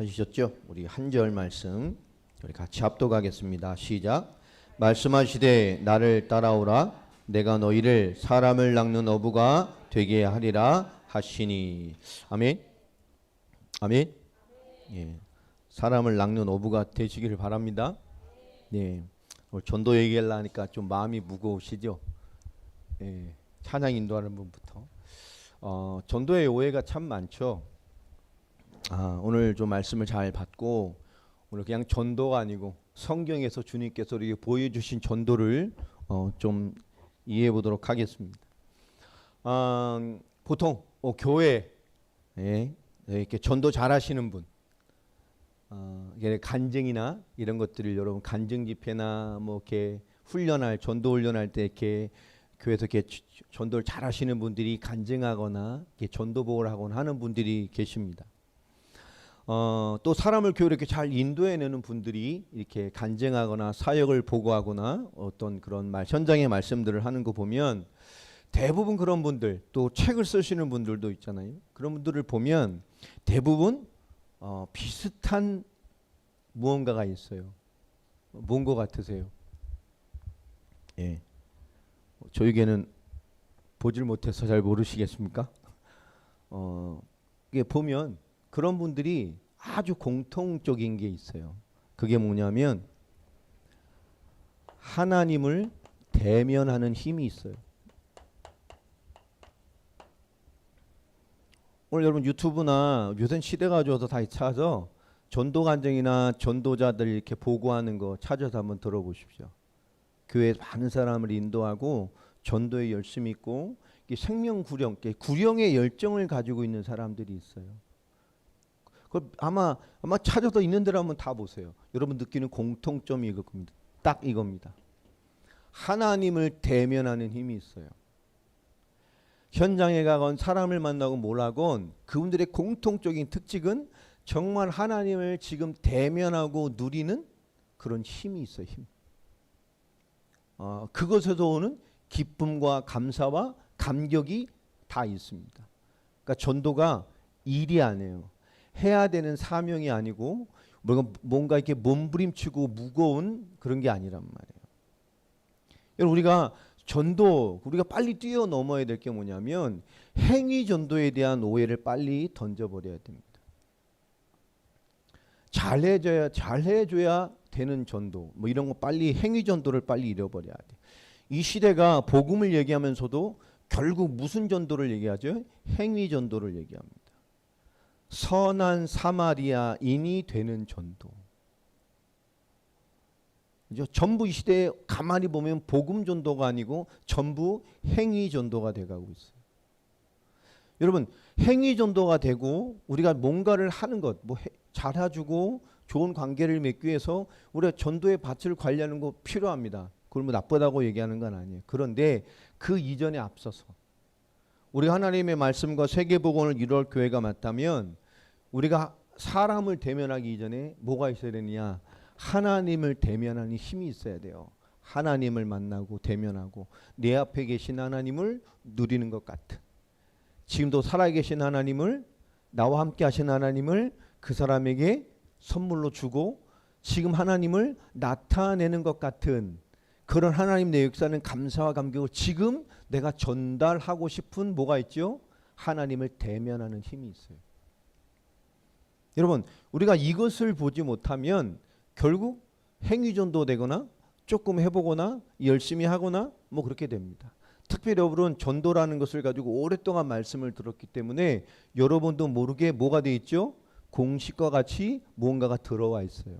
찾으셨죠? 우리 한 절 말씀 우리 같이 합독하겠습니다. 시작. 말씀하시되 나를 따라오라 내가 너희를 사람을 낚는 어부가 되게 하리라 하시니. 아멘. 아멘. 예. 사람을 낚는 어부가 되시기를 바랍니다. 네. 오늘 전도 얘기하려 하니까 좀 마음이 무거우시죠? 예. 찬양 인도하는 분부터. 전도의 오해가 참 많죠. 오늘 좀 말씀을 잘 받고 오늘 그냥 전도가 아니고 성경에서 주님께서 우리에게 보여주신 전도를 좀 이해해 보도록 하겠습니다. 보통 교회에 이렇게 전도 잘하시는 분, 간증이나 이런 것들을 여러분 간증 집회나 뭐 이렇게 훈련할 전도 훈련할 때 이렇게 교회에서 이렇게 전도를 잘하시는 분들이 간증하거나 이렇게 전도복을 하거나 하는 분들이 계십니다. 또 사람을 교회로 이렇게 잘 인도해내는 분들이 이렇게 간증하거나 사역을 보고하거나 어떤 그런 현장의 말씀들을 하는 거 보면 대부분 그런 분들, 또 책을 쓰시는 분들도 있잖아요. 그런 분들을 보면 대부분 비슷한 무언가가 있어요. 뭔 것 같으세요? 예. 저에게는 보질 못해서 잘 모르시겠습니까? 이게 보면 그런 분들이 아주 공통적인 게 있어요. 그게 뭐냐면 하나님을 대면하는 힘이 있어요. 오늘 여러분 유튜브나 요새 시대가 좋아서 다 찾아서 전도 간증이나 전도자들 이렇게 보고하는 거 찾아서 한번 들어보십시오. 교회 많은 사람을 인도하고 전도에 열심히 있고 생명 구령의 열정을 가지고 있는 사람들이 있어요. 아마 찾아서 있는 데로 한번 다 보세요. 여러분 느끼는 공통점이 이겁니다. 딱 이겁니다. 하나님을 대면하는 힘이 있어요. 현장에 가건 사람을 만나고 뭘 하건 그분들의 공통적인 특징은 정말 하나님을 지금 대면하고 누리는 그런 힘이 있어요. 힘. 그것에서 오는 기쁨과 감사와 감격이 다 있습니다. 그러니까 전도가 일이 아니에요. 해야 되는 사명이 아니고 뭔가 이렇게 몸부림치고 무거운 그런 게 아니란 말이에요. 여러분 우리가 빨리 뛰어넘어야 될 게 뭐냐면 행위 전도에 대한 오해를 빨리 던져버려야 됩니다. 잘해줘야 되는 전도 뭐 이런 거 빨리 행위 전도를 빨리 잃어버려야 돼. 이 시대가 복음을 얘기하면서도 결국 무슨 전도를 얘기하죠? 행위 전도를 얘기합니다. 선한 사마리아인이 되는 전도. 전부 이 시대에 가만히 보면 복음 전도가 아니고 전부 행위 전도가 돼가고 있어요. 여러분 행위 전도가 되고 우리가 뭔가를 하는 것, 뭐 잘해주고 좋은 관계를 맺기 위해서 우리가 전도의 밭을 관리하는 거 필요합니다. 그걸 뭐 나쁘다고 얘기하는 건 아니에요. 그런데 그 이전에 앞서서 우리가 하나님의 말씀과 세계복음을 이룰 교회가 맞다면 우리가 사람을 대면하기 이전에 뭐가 있어야 되느냐? 하나님을 대면하는 힘이 있어야 돼요. 하나님을 만나고 대면하고 내 앞에 계신 하나님을 누리는 것 같은, 지금도 살아계신 하나님을, 나와 함께 하신 하나님을 그 사람에게 선물로 주고 지금 하나님을 나타내는 것 같은 그런 하나님 내 역사는 감사와 감격을 지금 내가 전달하고 싶은 뭐가 있죠? 하나님을 대면하는 힘이 있어요. 여러분 우리가 이것을 보지 못하면 결국 행위전도 되거나 조금 해보거나 열심히 하거나 뭐 그렇게 됩니다. 특별히 여러분은 전도라는 것을 가지고 오랫동안 말씀을 들었기 때문에 여러분도 모르게 뭐가 돼 있죠? 공식과 같이 무언가가 들어와 있어요.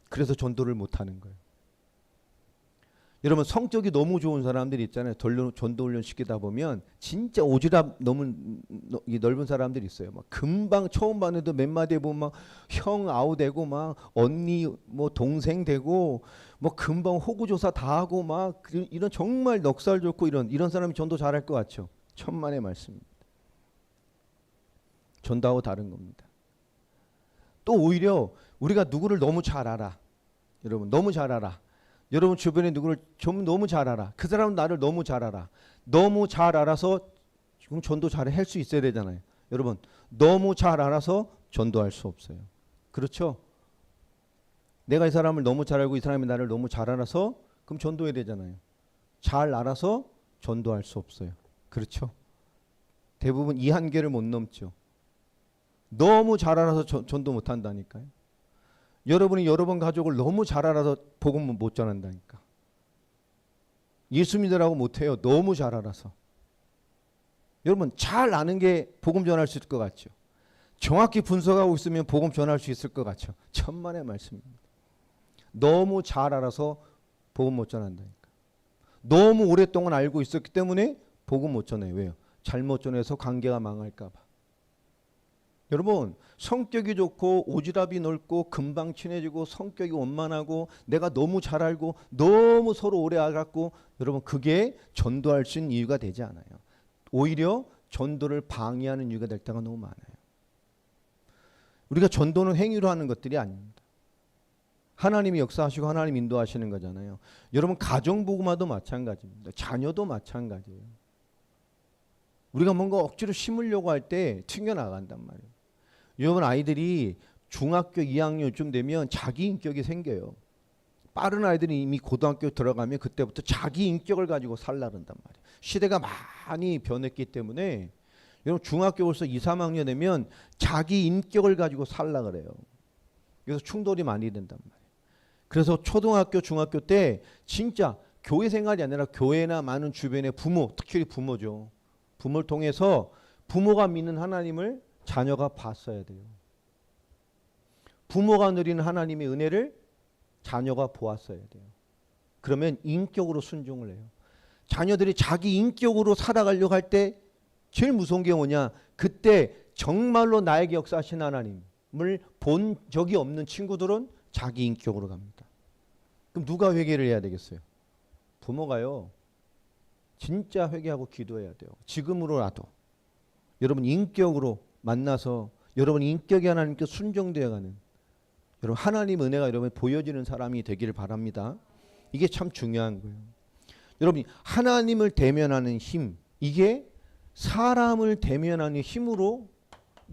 그래서 전도를 못하는 거예요. 여러분 성격이 너무 좋은 사람들이 있잖아요. 전도 훈련 시키다 보면 진짜 오지랖 너무 넓은 사람들이 있어요. 막 금방 처음 봤는데 몇 마디 보면 막 형 아우 되고 막 언니 뭐 동생 되고 뭐 금방 호구조사 다 하고 막 이런 정말 넉살 좋고 이런 사람이 전도 잘할 것 같죠. 천만의 말씀입니다. 전도하고 다른 겁니다. 또 오히려 우리가 누구를 너무 잘 알아. 여러분 너무 잘 알아. 여러분 주변에 누구를 좀 너무 잘 알아. 그 사람은 나를 너무 잘 알아. 너무 잘 알아서 지금 전도 잘 할 수 있어야 되잖아요. 여러분 너무 잘 알아서 전도할 수 없어요. 그렇죠? 내가 이 사람을 너무 잘 알고 이 사람이 나를 너무 잘 알아서 그럼 전도해야 되잖아요. 잘 알아서 전도할 수 없어요. 그렇죠? 대부분 이 한계를 못 넘죠. 너무 잘 알아서 전도 못 한다니까요. 여러분이 여러분 가족을 너무 잘 알아서 복음 못 전한다니까. 예수 믿으라고 못해요. 너무 잘 알아서. 여러분 잘 아는 게 복음 전할 수 있을 것 같죠. 정확히 분석하고 있으면 복음 전할 수 있을 것 같죠. 천만의 말씀입니다. 너무 잘 알아서 복음 못 전한다니까. 너무 오랫동안 알고 있었기 때문에 복음 못 전해요. 왜요? 잘못 전해서 관계가 망할까 봐. 여러분 성격이 좋고 오지랖이 넓고 금방 친해지고 성격이 원만하고 내가 너무 잘 알고 너무 서로 오래 알았고 여러분 그게 전도할 수 있는 이유가 되지 않아요. 오히려 전도를 방해하는 이유가 될 때가 너무 많아요. 우리가 전도는 행위로 하는 것들이 아닙니다. 하나님이 역사하시고 하나님 인도하시는 거잖아요. 여러분 가정부구마도 마찬가지입니다. 자녀도 마찬가지예요. 우리가 뭔가 억지로 심으려고 할 때 튕겨나간단 말이에요. 여러분 아이들이 중학교 2학년쯤 되면 자기 인격이 생겨요. 빠른 아이들이 이미 고등학교 들어가면 그때부터 자기 인격을 가지고 살라른단 말이에요. 시대가 많이 변했기 때문에 여러분 중학교 벌써 2, 3학년 되면 자기 인격을 가지고 살라 그래요. 그래서 충돌이 많이 된단 말이에요. 그래서 초등학교, 중학교 때 진짜 교회 생활이 아니라 교회나 많은 주변의 부모, 특히 부모죠. 부모를 통해서 부모가 믿는 하나님을 자녀가 봤어야 돼요. 부모가 누리는 하나님의 은혜를 자녀가 보았어야 돼요. 그러면 인격으로 순종을 해요. 자녀들이 자기 인격으로 살아가려고 할 때 제일 무서운 게 뭐냐? 그때 정말로 나에게 역사하신 하나님을 본 적이 없는 친구들은 자기 인격으로 갑니다. 그럼 누가 회개를 해야 되겠어요? 부모가요. 진짜 회개하고 기도해야 돼요. 지금으로라도 여러분 인격으로 만나서 여러분 인격이 하나님께 순종되어가는 여러분 하나님 은혜가 여러분 보여지는 사람이 되기를 바랍니다. 이게 참 중요한 거예요. 여러분 하나님을 대면하는 힘 이게 사람을 대면하는 힘으로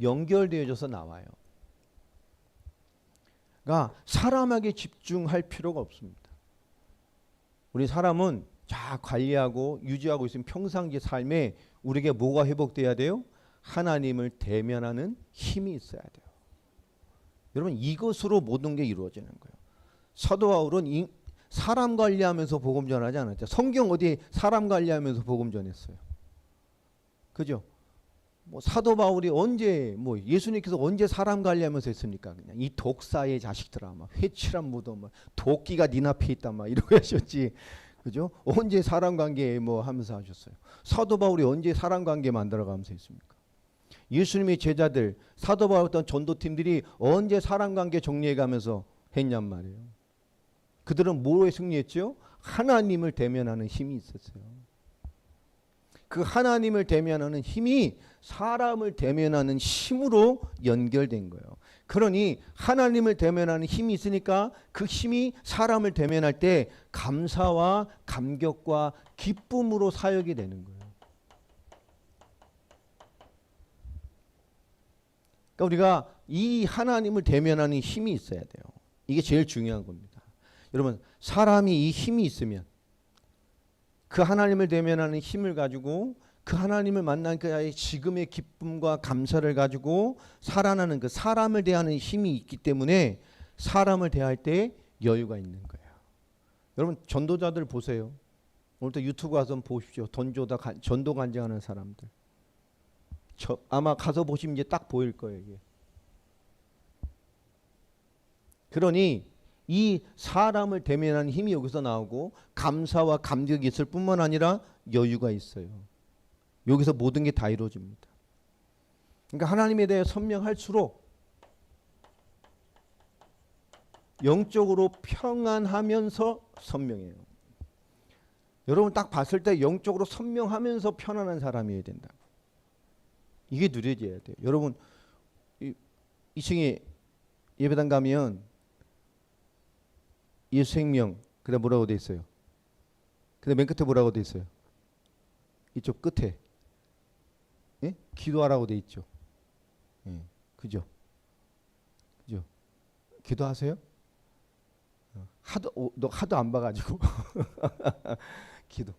연결되어져서 나와요. 그러니까 사람에게 집중할 필요가 없습니다. 우리 사람은 잘 관리하고 유지하고 있으면 평상시 삶에 우리에게 뭐가 회복돼야 돼요? 하나님을 대면하는 힘이 있어야 돼요. 여러분 이것으로 모든 게 이루어지는 거예요. 사도 바울은 사람 관리하면서 복음 전하지 않았죠. 성경 어디에 사람 관리하면서 복음 전했어요. 그죠? 뭐 사도 바울이 언제 뭐 예수님께서 언제 사람 관리하면서 했습니까? 그냥 이 독사의 자식들아 막 회칠한 무덤 막 도끼가 네 앞에 있다 막 이러고 하셨지. 그죠? 언제 사람 관계 뭐 하면서 하셨어요. 사도 바울이 언제 사람 관계 만들어 가면서 했습니까? 예수님의 제자들 사도 바울 어떤 전도팀들이 언제 사람 관계 정리해 가면서 했냔 말이에요. 그들은 뭐에 승리했죠? 하나님을 대면하는 힘이 있었어요. 그 하나님을 대면하는 힘이 사람을 대면하는 힘으로 연결된 거예요. 그러니 하나님을 대면하는 힘이 있으니까 그 힘이 사람을 대면할 때 감사와 감격과 기쁨으로 사역이 되는 거예요. 그러니까 우리가 이 하나님을 대면하는 힘이 있어야 돼요. 이게 제일 중요한 겁니다. 여러분 사람이 이 힘이 있으면 그 하나님을 대면하는 힘을 가지고 그 하나님을 만난 그의 지금의 기쁨과 감사를 가지고 살아나는 그 사람을 대하는 힘이 있기 때문에 사람을 대할 때 여유가 있는 거예요. 여러분 전도자들 보세요. 오늘도 유튜브 가서 보십시오. 전도 간증하는 사람들. 아마 가서 보시면 이제 딱 보일 거예요. 이게. 그러니 이 사람을 대면하는 힘이 여기서 나오고 감사와 감격이 있을 뿐만 아니라 여유가 있어요. 여기서 모든 게 다 이루어집니다. 그러니까 하나님에 대해 선명할수록 영적으로 평안하면서 선명해요. 여러분 딱 봤을 때 영적으로 선명하면서 편안한 사람이어야 된다고. 이게 누려져야 돼요. 여러분 2층에 예배당 가면 예수 생명 그래 뭐라고 돼 있어요? 근데 맨 끝에 뭐라고 돼 있어요? 이쪽 끝에 예? 기도하라고 돼 있죠. 예, 그죠? 기도하세요? 너 하도 안 봐가지고 기도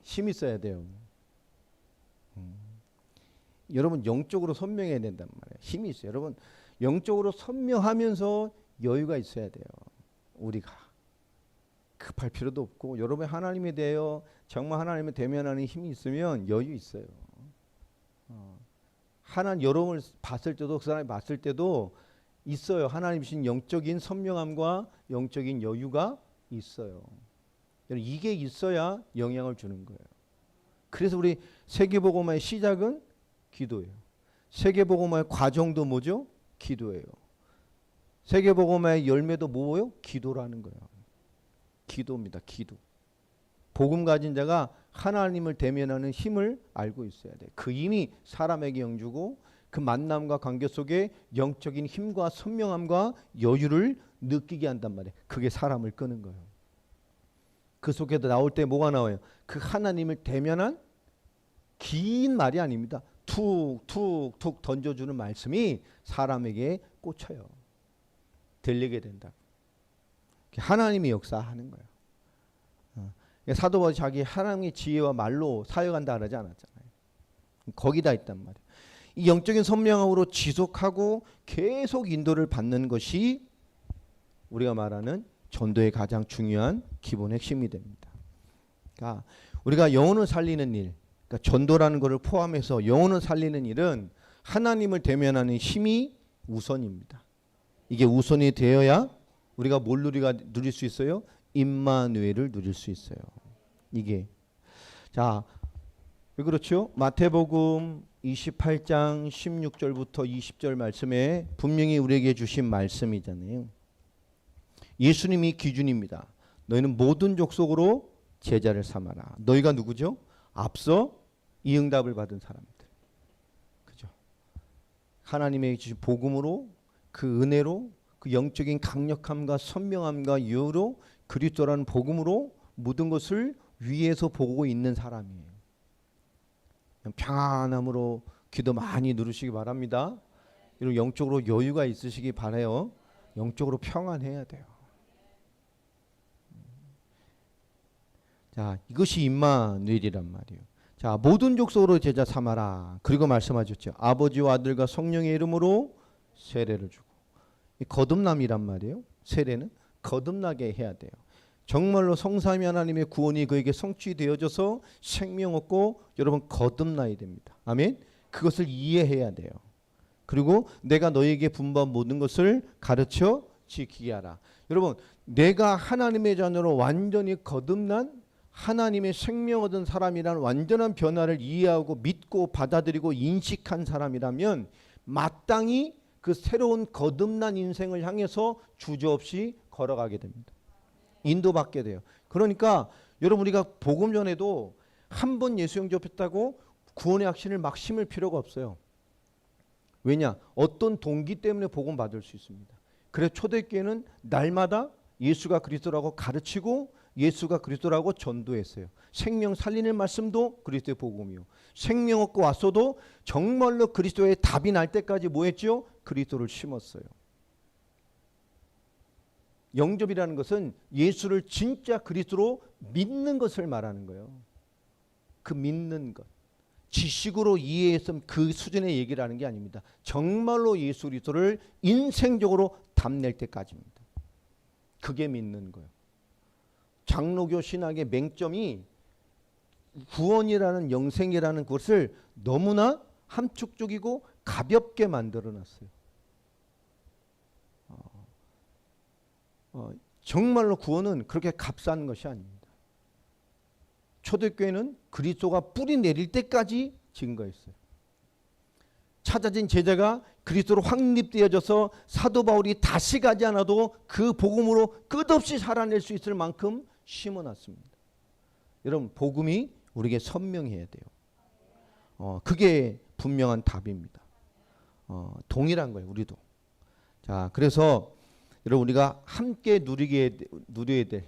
힘 있어야 돼요. 여러분 영적으로 선명해야 된단 말이에요. 힘이 있어요. 여러분 영적으로 선명하면서 여유가 있어야 돼요. 우리가 급할 필요도 없고 여러분 하나님에 대하여 정말 하나님을 대면하는 힘이 있으면 여유 있어요. 하나님 여러분을 봤을 때도 그 사람이 봤을 때도 있어요. 하나님 주신 영적인 선명함과 영적인 여유가 있어요. 이게 있어야 영향을 주는 거예요. 그래서 우리 세계복음화의 시작은 기도예요. 세계복음화의 과정도 뭐죠? 기도예요. 세계복음화의 열매도 뭐예요? 기도라는 거예요. 기도입니다. 기도. 복음 가진 자가 하나님을 대면하는 힘을 알고 있어야 돼. 그 힘이 사람에게 영주고 그 만남과 관계 속에 영적인 힘과 선명함과 여유를 느끼게 한단 말이에요. 그게 사람을 끄는 거예요. 그 속에도 나올 때 뭐가 나와요? 그 하나님을 대면한 긴 말이 아닙니다. 툭툭툭 던져주는 말씀이 사람에게 꽂혀요. 들리게 된다. 하나님이 역사하는 거예요. 사도 바울이 자기 하나님의 지혜와 말로 사역한다 그러지 않았잖아요. 거기다 있단 말이에요. 이 영적인 선명함으로 지속하고 계속 인도를 받는 것이 우리가 말하는 전도의 가장 중요한 기본 핵심이 됩니다. 그러니까 우리가 영혼을 살리는 일, 그러니까 전도라는 것을 포함해서 영혼을 살리는 일은 하나님을 대면하는 힘이 우선입니다. 이게 우선이 되어야 우리가 뭘 누릴 수 있어요? 임마누엘을 누릴 수 있어요. 이게 자, 왜 그렇죠? 마태복음 28장 16절부터 20절 말씀에 분명히 우리에게 주신 말씀이잖아요. 예수님이 기준입니다. 너희는 모든 족속으로 제자를 삼아라. 너희가 누구죠? 앞서 이 응답을 받은 사람들. 그죠? 하나님의 주신 복음으로 그 은혜로 그 영적인 강력함과 선명함과 여유로 그리스도라는 복음으로 모든 것을 위에서 보고 있는 사람이에요. 평안함으로 기도 많이 누르시기 바랍니다. 이런 영적으로 여유가 있으시기 바라요. 영적으로 평안해야 돼요. 자, 이것이 임마누엘이란 말이에요. 자, 모든 족속으로 제자 삼아라. 그리고 말씀하셨죠. 아버지와 아들과 성령의 이름으로 세례를 주고. 이 거듭남이란 말이에요. 세례는 거듭나게 해야 돼요. 정말로 성삼위 하나님의 구원이 그에게 성취되어져서 생명 얻고 여러분 거듭나야 됩니다. 아멘. 그것을 이해해야 돼요. 그리고 내가 너에게 분부한 모든 것을 가르쳐 지키게 하라. 여러분 내가 하나님의 자녀로 완전히 거듭난 하나님의 생명 얻은 사람이란 완전한 변화를 이해하고 믿고 받아들이고 인식한 사람이라면 마땅히 그 새로운 거듭난 인생을 향해서 주저없이 걸어가게 됩니다. 인도받게 돼요. 그러니까 여러분 우리가 복음 전에도 한 번 예수 영접했다고 구원의 확신을 막 심을 필요가 없어요. 왜냐? 어떤 동기 때문에 복음 받을 수 있습니다. 그래서 초대교회는 날마다 예수가 그리스도라고 가르치고 예수가 그리스도라고 전도했어요. 생명 살리는 말씀도 그리스도의 복음이요. 생명 얻고 왔어도 정말로 그리스도의 답이 날 때까지 뭐 했죠? 그리스도를 심었어요. 영접이라는 것은 예수를 진짜 그리스도로 믿는 것을 말하는 거예요. 그 믿는 것. 지식으로 이해해서 그 수준의 얘기를 하는 게 아닙니다. 정말로 예수 그리스도를 인생적으로 답낼 때까지입니다. 그게 믿는 거예요. 장로교 신학의 맹점이 구원이라는 영생이라는 것을 너무나 함축적이고 가볍게 만들어놨어요. 정말로 구원은 그렇게 값싼 것이 아닙니다. 초대교회는 그리스도가 뿌리 내릴 때까지 증거했어요. 찾아진 제자가 그리스도로 확립되어져서 사도 바울이 다시 가지 않아도 그 복음으로 끝없이 살아낼 수 있을 만큼 심어놨습니다. 여러분 복음이 우리에게 선명해야 돼요. 그게 분명한 답입니다. 동일한 거예요. 우리도. 자, 그래서 여러분 우리가 함께 누려야 될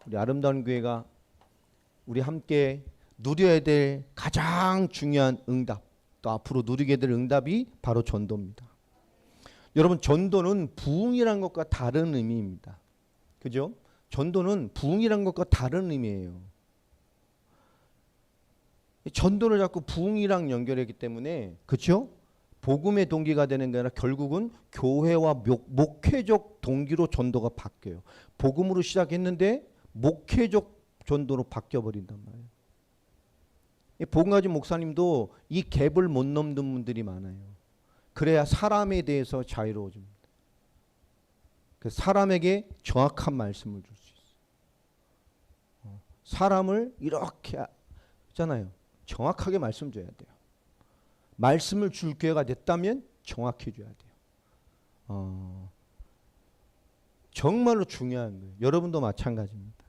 우리 아름다운 교회가 우리 함께 누려야 될 가장 중요한 응답 또 앞으로 누리게 될 응답이 바로 전도입니다. 여러분 전도는 부흥이란 것과 다른 의미입니다. 그죠? 전도는 부흥이란 것과 다른 의미예요. 전도를 자꾸 부흥이랑 연결했기 때문에 그렇죠? 복음의 동기가 되는 게 아니라 결국은 교회와 목회적 동기로 전도가 바뀌어요. 복음으로 시작했는데 목회적 전도로 바뀌어버린단 말이에요. 복음 가진 목사님도 이 갭을 못 넘는 분들이 많아요. 그래야 사람에 대해서 자유로워집니다. 사람에게 정확한 말씀을 줄 수 있어요. 사람을 이렇게 있잖아요. 정확하게 말씀 줘야 돼요. 말씀을 줄 기회가 됐다면 정확히 줘야 돼요. 정말로 중요한 거예요. 여러분도 마찬가지입니다.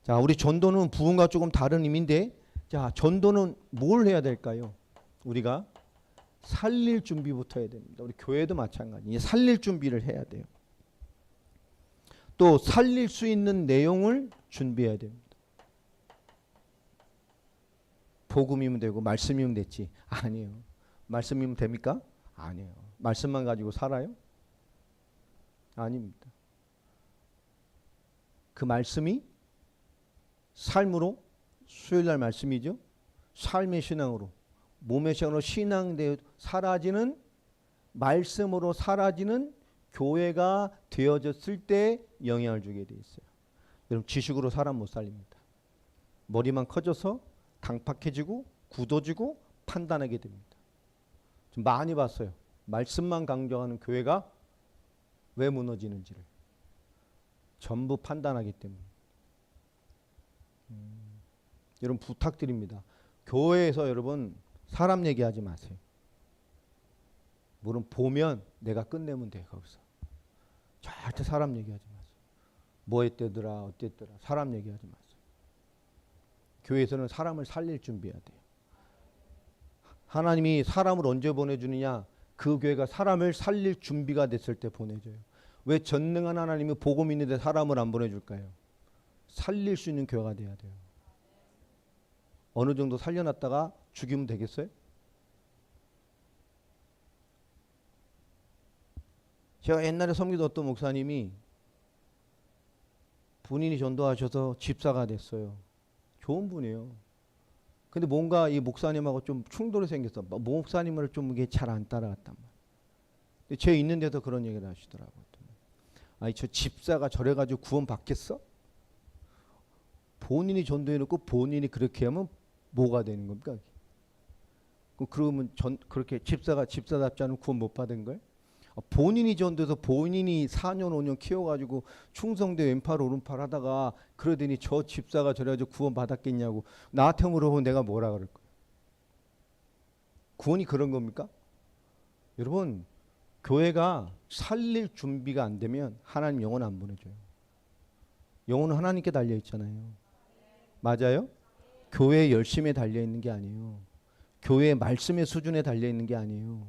자, 우리 전도는 부흥과 조금 다른 의미인데, 자, 전도는 뭘 해야 될까요? 우리가 살릴 준비부터 해야 됩니다. 우리 교회도 마찬가지. 살릴 준비를 해야 돼요. 또 살릴 수 있는 내용을 준비해야 됩니다. 복음이면 되고 말씀이면 됐지. 아니에요. 말씀이면 됩니까? 아니에요. 말씀만 가지고 살아요? 아닙니다. 그 말씀이 삶으로, 수요일날 말씀이죠. 삶의 신앙으로, 몸의 신앙으로 신앙되어 사라지는, 말씀으로 사라지는 교회가 되어졌을 때 영향을 주게 돼 있어요. 여러분 지식으로 사람 못 살립니다. 머리만 커져서 강팍해지고 굳어지고 판단하게 됩니다. 좀 많이 봤어요. 말씀만 강조하는 교회가 왜 무너지는지를 전부 판단하기 때문에. 여러분 부탁드립니다. 교회에서 여러분 사람 얘기하지 마세요. 물론 보면 내가 끝내면 돼. 거기서 절대 사람 얘기하지 마세요. 뭐 했대더라 어땠더라 사람 얘기하지 마세요. 교회에서는 사람을 살릴 준비해야 돼요. 하나님이 사람을 언제 보내주느냐? 그 교회가 사람을 살릴 준비가 됐을 때 보내줘요. 왜 전능한 하나님이 복음 있는데 사람을 안 보내줄까요? 살릴 수 있는 교회가 돼야 돼요. 어느 정도 살려놨다가 죽이면 되겠어요? 제가 옛날에 섬기던 어떤 목사님이 본인이 전도하셔서 집사가 됐어요. 좋은 분이에요. 근데 뭔가 이 목사님하고 좀 충돌이 생겼어. 목사님을 좀 이게 잘 안 따라갔단 말이에요. 제 있는 데도 그런 얘기를 하시더라고요. 아니 저 집사가 저래가지고 구원 받겠어? 본인이 전도해놓고 본인이 그렇게 하면 뭐가 되는 겁니까? 그러면 그렇게 집사답지 않으면 구원 못 받은 거예요? 본인이 전도해서 본인이 4년 5년 키워가지고 충성대 왼팔 오른팔 하다가 그러더니 저 집사가 저래가지고 구원 받았겠냐고 나한테 물어보면 내가 뭐라 그럴 거예요? 구원이 그런 겁니까? 여러분 교회가 살릴 준비가 안 되면 하나님 영혼 안 보내줘요. 영혼은 하나님께 달려 있잖아요. 맞아요? 교회의 열심에 달려 있는 게 아니에요. 교회의 말씀의 수준에 달려 있는 게 아니에요.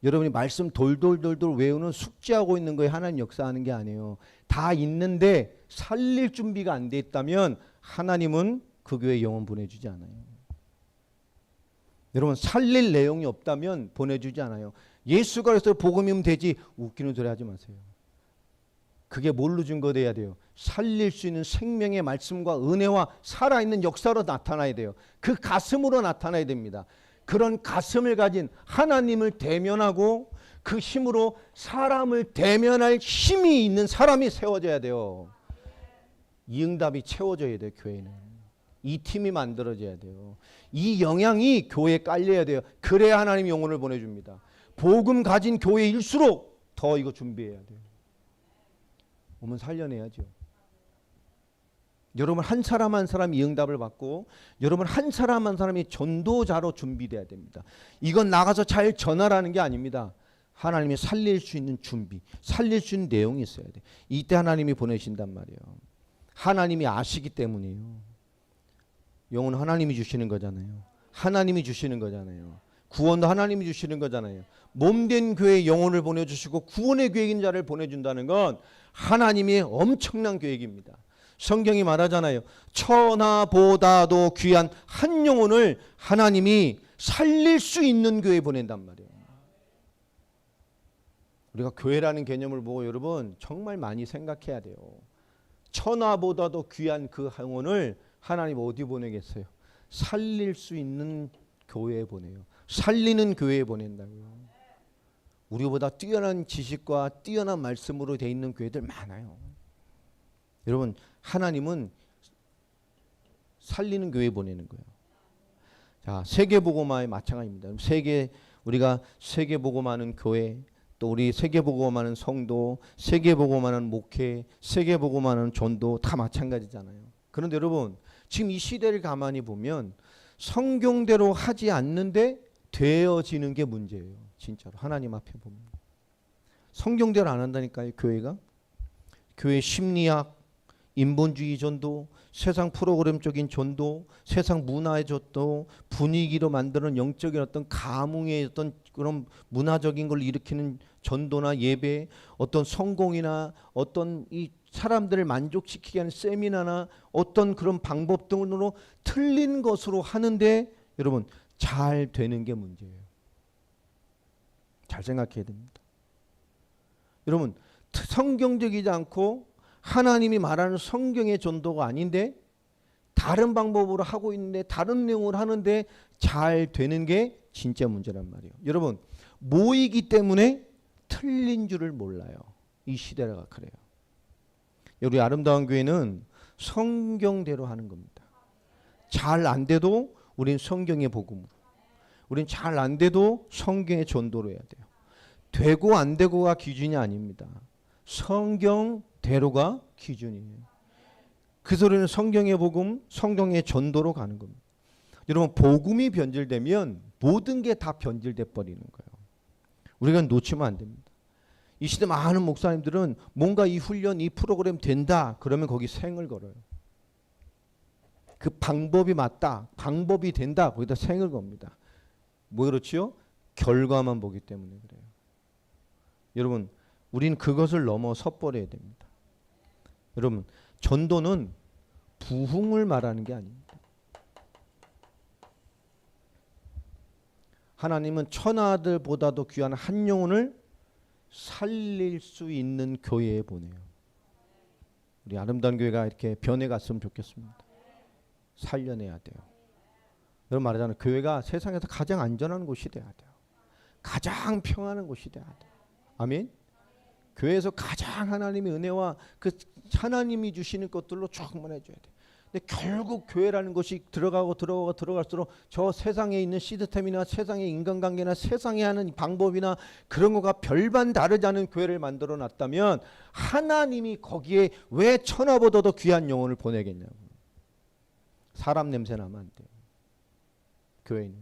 여러분이 말씀 돌돌돌돌 외우는 숙지하고 있는 거에 하나님 역사하는 게 아니에요. 다 있는데 살릴 준비가 안 돼 있다면 하나님은 그 교회에 영혼 보내주지 않아요. 여러분 살릴 내용이 없다면 보내주지 않아요. 예수가 그래서 복음이면 되지 웃기는 소리 하지 마세요. 그게 뭘로 증거돼야 돼요? 살릴 수 있는 생명의 말씀과 은혜와 살아있는 역사로 나타나야 돼요. 그 가슴으로 나타나야 됩니다. 그런 가슴을 가진 하나님을 대면하고 그 힘으로 사람을 대면할 힘이 있는 사람이 세워져야 돼요. 이 응답이 채워져야 돼요. 교회는. 이 팀이 만들어져야 돼요. 이 영향이 교회에 깔려야 돼요. 그래야 하나님이 영혼을 보내줍니다. 복음 가진 교회일수록 더 이거 준비해야 돼요. 오면 살려내야죠. 여러분 한 사람 한 사람이 응답을 받고 여러분 한 사람 한 사람이 전도자로 준비돼야 됩니다. 이건 나가서 잘 전하라는 게 아닙니다. 하나님이 살릴 수 있는 준비, 살릴 수 있는 내용이 있어야 돼. 이때 하나님이 보내신단 말이에요. 하나님이 아시기 때문이에요. 영혼은 하나님이 주시는 거잖아요. 하나님이 주시는 거잖아요. 구원도 하나님이 주시는 거잖아요. 몸된 교회에 영혼을 보내주시고 구원의 계획인 자를 보내준다는 건 하나님의 엄청난 계획입니다. 성경이 말하잖아요. 천하보다도 귀한 한 영혼을 하나님이 살릴 수 있는 교회에 보낸단 말이에요. 우리가 교회라는 개념을 보고 여러분 정말 많이 생각해야 돼요. 천하보다도 귀한 그 영혼을 하나님 어디 보내겠어요? 살릴 수 있는 교회에 보내요. 살리는 교회에 보낸다고요. 우리보다 뛰어난 지식과 뛰어난 말씀으로 돼 있는 교회들 많아요. 여러분 하나님은 살리는 교회에 보내는 거예요. 자, 세계복음화의 마찬가지입니다. 우리가 세계복음하는 교회, 또 우리 세계복음하는 성도, 세계복음하는 목회, 세계복음하는 전도 다 마찬가지잖아요. 그런데 여러분 지금 이 시대를 가만히 보면 성경대로 하지 않는데 되어지는 게 문제예요. 진짜로 하나님 앞에 보면 성경대로 안 한다니까요. 교회가 교회 심리학, 인본주의 전도, 세상 프로그램적인 전도, 세상 문화의 전도, 분위기로 만드는 영적인 어떤 감흥의 어떤 그런 문화적인 걸 일으키는 전도나 예배, 어떤 성공이나 어떤 이 사람들을 만족시키게 하는 세미나나 어떤 그런 방법 등으로 틀린 것으로 하는데 여러분 잘 되는 게 문제예요. 잘 생각해야 됩니다. 여러분 성경적이지 않고 하나님이 말하는 성경의 전도가 아닌데 다른 방법으로 하고 있는데 다른 내용으로 하는데 잘 되는 게 진짜 문제란 말이에요. 여러분 모이기 때문에 틀린 줄을 몰라요. 이 시대가 그래요. 우리 아름다운 교회는 성경대로 하는 겁니다. 잘 안 돼도 우린 성경의 복음으로, 우린 잘 안 돼도 성경의 전도로 해야 돼요. 되고 안 되고가 기준이 아닙니다. 성경대로가 기준이에요. 그 소리는 성경의 복음, 성경의 전도로 가는 겁니다. 여러분 복음이 변질되면 모든 게 다 변질돼 버리는 거예요. 우리가 놓치면 안 됩니다. 이 시대 많은 목사님들은 뭔가 이 훈련, 이 프로그램 된다 그러면 거기 생을 걸어요. 그 방법이 맞다, 방법이 된다 거기다 생을 겁니다. 뭐 그렇지요? 결과만 보기 때문에 그래요. 여러분 우리는 그것을 넘어서 버려야 됩니다. 여러분 전도는 부흥을 말하는 게 아닙니다. 하나님은 천하들보다도 귀한 한 영혼을 살릴 수 있는 교회에 보내요. 우리 아름다운 교회가 이렇게 변해갔으면 좋겠습니다. 살려내야 돼요. 여러분 말하잖아요. 교회가 세상에서 가장 안전한 곳이 돼야 돼요. 가장 평안한 곳이 돼야 돼요. 아멘. 교회에서 가장 하나님의 은혜와 그 하나님이 주시는 것들로 충만해져야 돼요. 근데 결국 교회라는 것이 들어갈수록 저 세상에 있는 시스템이나 세상의 인간관계나 세상에 하는 방법이나 그런 거가 별반 다르지 않은 교회를 만들어 놨다면 하나님이 거기에 왜 천하보다도 귀한 영혼을 보내겠냐고. 사람 냄새 나면 안 돼요. 교회는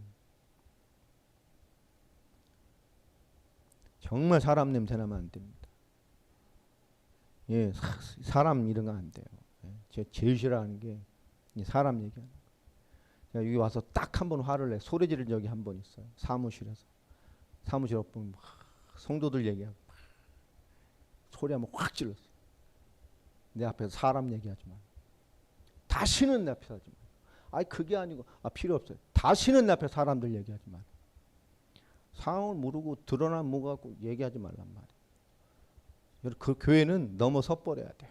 정말 사람 냄새 나면 안 됩니다. 예, 사람 이런 거 안 돼요. 제가 제일 싫어하는 게 사람 얘기하는 거. 제가 여기 와서 딱 한 번 화를 내. 소리 지른 적이 한 번 있어요. 사무실에서. 사무실 앞에 성도들 얘기하고 소리 한번 확 질렀어. 내 앞에서 사람 얘기하지 마. 다시는 내 앞에서 하지 마. 아니 그게 아니고 필요 없어요. 다시는 내 앞에 사람들 얘기하지 마. 상황을 모르고 드러난 뭐 갖고 얘기하지 말란 말이에요. 그 교회는 넘어서 버려야 돼요.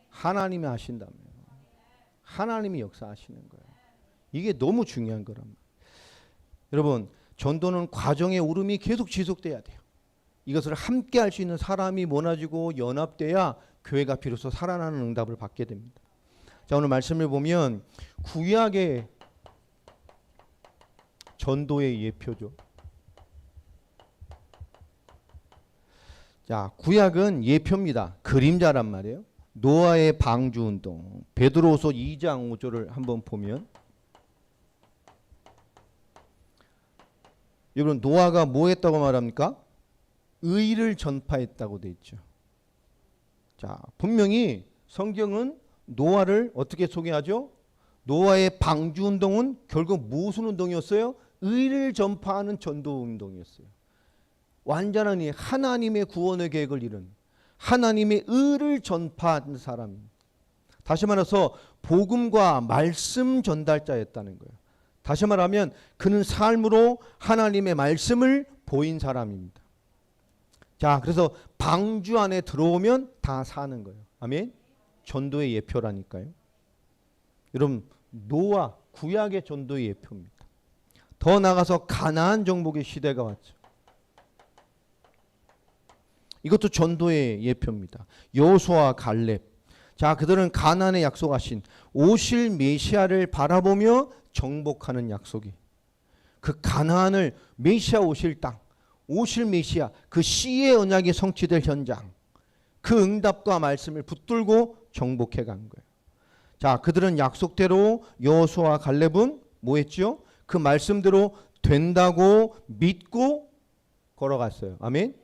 하나님이 하신다면 하나님이 역사하시는 거예요. 이게 너무 중요한 거란 말이에요. 여러분 전도는 과정의 울음이 계속 지속돼야 돼요. 이것을 함께 할 수 있는 사람이 모아지고 연합돼야 교회가 비로소 살아나는 응답을 받게 됩니다. 자 오늘 말씀을 보면 구약의 전도의 예표죠. 자 구약은 예표입니다. 그림자란 말이에요. 노아의 방주운동 베드로후서 2장 5절을 한번 보면 여러분 노아가 뭐 했다고 말합니까? 의를 전파했다고 돼 있죠. 자 분명히 성경은 노아를 어떻게 소개하죠? 노아의 방주운동은 결국 무슨 운동이었어요? 의를 전파하는 전도운동이었어요. 완전한 하나님의 구원의 계획을 이룬 하나님의 의를 전파한 사람입니다. 다시 말해서 복음과 말씀 전달자였다는 거예요. 다시 말하면 그는 삶으로 하나님의 말씀을 보인 사람입니다. 자, 그래서 방주 안에 들어오면 다 사는 거예요. 아멘. 전도의 예표라니까요. 여러분, 노아 구약의 전도의 예표입니다. 더 나가서 가나안 정복의 시대가 왔죠. 이것도 전도의 예표입니다. 여호수아와 갈렙. 자, 그들은 가나안에 약속하신 오실 메시아를 바라보며 정복하는 약속이, 그 가나안을 메시아 오실 땅, 오실 메시아, 그 씨의 언약이 성취될 현장, 그 응답과 말씀을 붙들고 정복해 간 거예요. 자, 그들은 약속대로 여호수아와 갈렙은 뭐 했죠? 그 말씀대로 된다고 믿고 걸어갔어요. 아멘.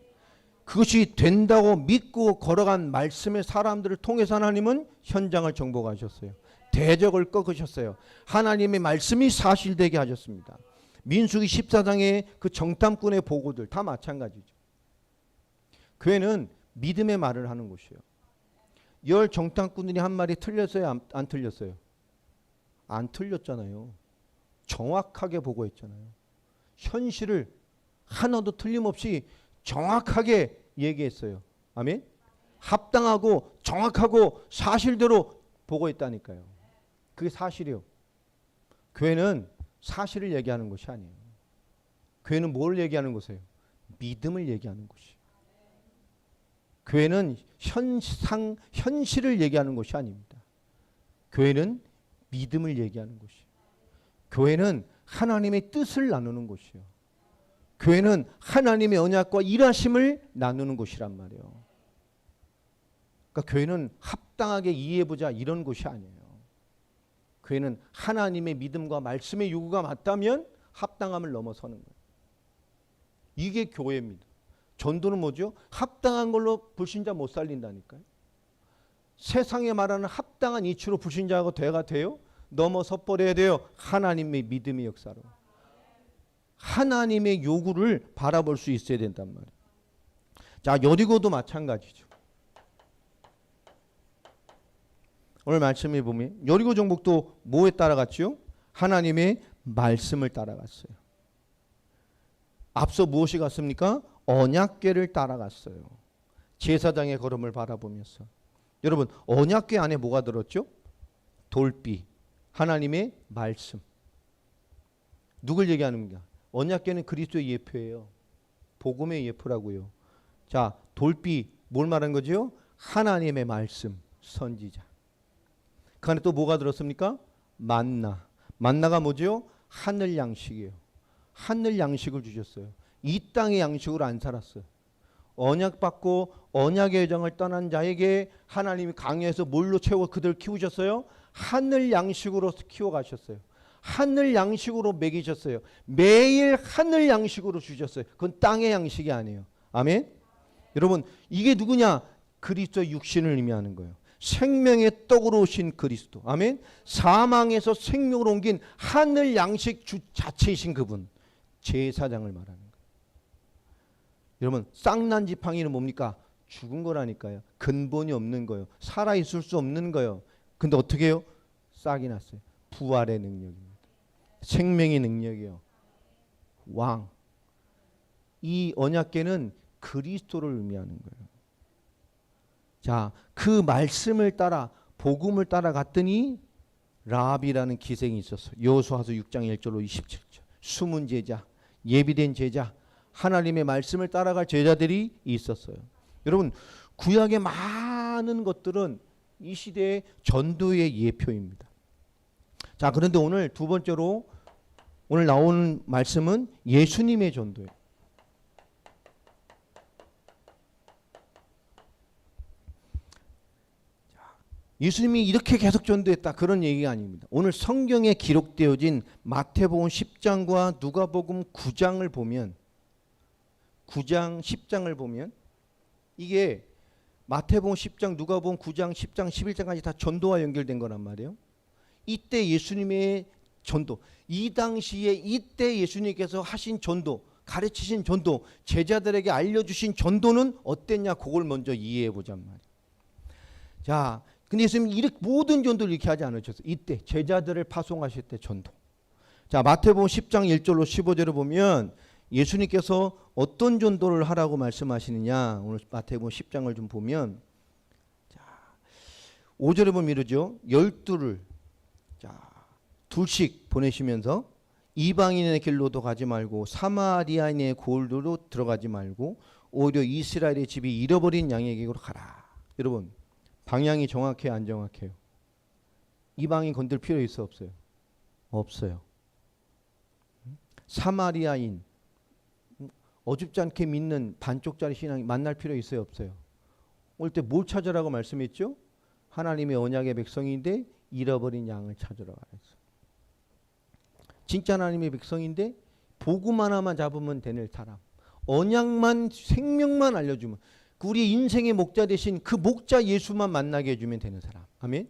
그것이 된다고 믿고 걸어간 말씀의 사람들을 통해서 하나님은 현장을 정복하셨어요. 대적을 꺾으셨어요. 하나님의 말씀이 사실되게 하셨습니다. 민수기 14장의 그 정탐꾼의 보고들 다 마찬가지죠. 교회는 믿음의 말을 하는 곳이에요. 열 정탐꾼들이 한 말이 틀렸어요? 안 틀렸어요? 안 틀렸잖아요. 정확하게 보고했잖아요. 현실을 하나도 틀림없이 정확하게 얘기했어요. 아멘. 합당하고 정확하고 사실대로 보고했다니까요. 그게 사실이요. 교회는 사실을 얘기하는 것이 아니에요. 교회는 뭘 얘기하는 곳이에요? 믿음을 얘기하는 곳이에요. 교회는 현실을 얘기하는 것이 아닙니다. 교회는 믿음을 얘기하는 곳이에요. 교회는 하나님의 뜻을 나누는 곳이에요. 교회는 하나님의 언약과 일하심을 나누는 곳이란 말이에요. 그러니까 교회는 합당하게 이해해보자 이런 곳이 아니에요. 교회는 하나님의 믿음과 말씀의 요구가 맞다면 합당함을 넘어서는 거예요. 이게 교회입니다. 전도는 뭐죠? 합당한 걸로 불신자 못 살린다니까요. 세상에 말하는 합당한 이치로 불신자하고 대가 돼요? 넘어서 버려야 돼요. 하나님의 믿음의 역사로. 하나님의 요구를 바라볼 수 있어야 된단 말이에요. 자, 여리고도 마찬가지죠. 오늘 말씀에 보면 여리고 정복도 뭐에 따라갔죠? 하나님의 말씀을 따라갔어요. 앞서 무엇이 갔습니까? 언약궤를 따라갔어요. 제사장의 걸음을 바라보면서. 여러분, 언약궤 안에 뭐가 들었죠? 돌비, 하나님의 말씀. 누굴 얘기하는가? 언약궤는 그리스도의 예표예요. 복음의 예표라고요. 자, 돌비 뭘 말하는 거죠? 하나님의 말씀, 선지자. 그 안에 또 뭐가 들었습니까? 만나. 만나가 뭐죠? 하늘 양식이에요. 하늘 양식을 주셨어요. 이 땅의 양식으로 안 살았어요. 언약 받고 언약의 여정을 떠난 자에게 하나님이 강요해서 뭘로 채워 그들을 키우셨어요? 하늘 양식으로 키워가셨어요. 하늘 양식으로 먹이셨어요. 매일 하늘 양식으로 주셨어요. 그건 땅의 양식이 아니에요. 아멘. 여러분, 이게 누구냐? 그리스도 육신을 의미하는 거예요. 생명의 떡으로 오신 그리스도. 아멘. 사망에서 생명으로 옮긴 하늘 양식 주 자체이신 그분, 제사장을 말하는 거예요. 여러분, 쌍난 지팡이는 뭡니까? 죽은 거라니까요. 근본이 없는 거예요. 살아있을 수 없는 거예요. 근데 어떻게 해요? 싹이 났어요. 부활의 능력입니다. 생명의 능력이요. 왕. 이 언약궤는 그리스도를 의미하는 거예요. 자, 그 말씀을 따라 복음을 따라갔더니 라합이라는 기생이 있었어요. 여호수아서 6장 1절로 27절. 숨은 제자, 예비된 제자, 하나님의 말씀을 따라갈 제자들이 있었어요. 여러분, 구약의 많은 것들은 이 시대의 전도의 예표입니다. 자, 그런데 오늘 두 번째로 오늘 나오는 말씀은 예수님의 전도예요. 예수님이 이렇게 계속 전도했다 그런 얘기가 아닙니다. 오늘 성경에 기록되어진 마태복음 10장과 누가복음 9장을 보면 9장 10장을 보면 이게 마태복음 10장 누가복음 9장 10장 11장까지 다 전도와 연결된 거란 말이에요. 이때 예수님의 전도, 이 당시에 이때 예수님께서 하신 전도, 가르치신 전도, 제자들에게 알려주신 전도는 어땠냐, 그걸 먼저 이해해 보잔 말이에요. 자, 근데 예수님이 이렇게 모든 전도를 이렇게 하지 않으셨어요. 이때 제자들을 파송하실 때 전도. 자, 마태복음 10장 1절로 15절을 보면 예수님께서 어떤 전도를 하라고 말씀하시느냐. 오늘 마태복음 10장을 좀 보면 5절에 보면 이러죠. 12를 둘씩 보내시면서 이방인의 길로도 가지 말고 사마리아인의 골로도 들어가지 말고 오히려 이스라엘의 집이 잃어버린 양에게로 가라. 여러분 방향이 정확해요, 안 정확해요? 이방인 건들 필요 있어 없어요? 없어요. 사마리아인 어줍지 않게 믿는 반쪽짜리 신앙이 만날 필요 있어요 없어요? 올 때 뭘 찾으라고 말씀했죠? 하나님의 언약의 백성인데 잃어버린 양을 찾으러 가랬어. 진짜 하나님의 백성인데 복음 하나만 잡으면 되는 사람, 언약만 생명만 알려주면 우리 인생의 목자 대신 그 목자 예수만 만나게 해주면 되는 사람. 아멘.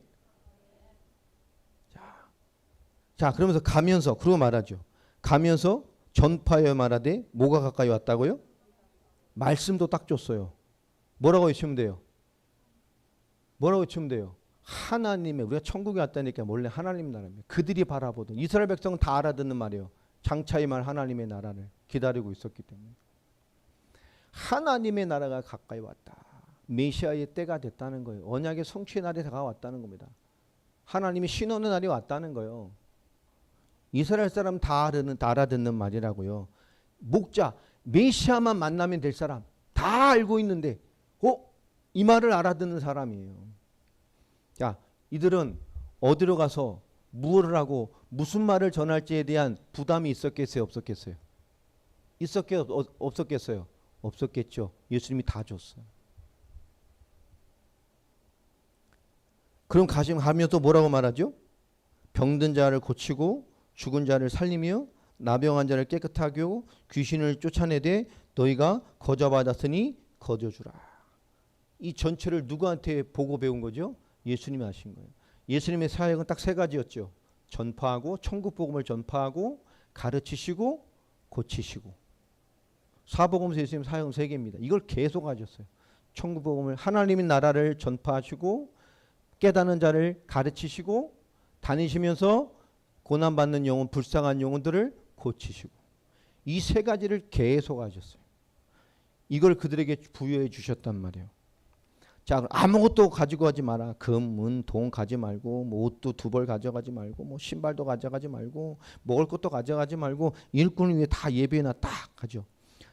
자 그러면서 가면서 그러고 말하죠. 가면서 전파하여 말하되 뭐가 가까이 왔다고요? 말씀도 딱 줬어요. 뭐라고 외치면 돼요? 뭐라고 외치면 돼요? 하나님의, 우리가 천국에 왔다니까 원래 하나님 나라입니다. 그들이 바라보던 이스라엘 백성은 다 알아듣는 말이에요. 장차의 말 하나님의 나라를 기다리고 있었기 때문에. 하나님의 나라가 가까이 왔다. 메시아의 때가 됐다는 거예요. 언약의 성취의 날이 다가왔다는 겁니다. 하나님이 신원의 날이 왔다는 거예요. 이스라엘 사람 다 알아듣는 말이라고요. 목자, 메시아만 만나면 될 사람 다 알고 있는데 이 말을 알아듣는 사람이에요. 자, 이들은 어디로 가서 무엇을 하고 무슨 말을 전할지에 대한 부담이 있었겠어요? 없었겠어요? 없었겠어요? 없었겠죠. 예수님이 다 줬어요. 그럼 가면 또 뭐라고 말하죠? 병든 자를 고치고 죽은 자를 살리며 나병한 자를 깨끗하게 하고 귀신을 쫓아내되 너희가 거저받았으니 거저주라. 이 전체를 누구한테 보고 배운 거죠? 예수님이 하신 거예요. 예수님의 사역은 딱 세 가지였죠. 전파하고 천국 복음을 전파하고 가르치시고 고치시고. 사복음서 예수님 사역은 세 개입니다. 이걸 계속 하셨어요. 천국 복음을 하나님의 나라를 전파하시고 깨닫는 자를 가르치시고 다니시면서 고난받는 영혼, 불쌍한 영혼들을 고치시고. 이 세 가지를 계속 하셨어요. 이걸 그들에게 부여해 주셨단 말이에요. 자, 아무것도 가지고 가지 마라. 금, 은, 돈 가지 말고 뭐 옷도 2벌 가져가지 말고 뭐 신발도 가져가지 말고 먹을 것도 가져가지 말고 일꾼을 위해 다 예배해놔 딱 하죠.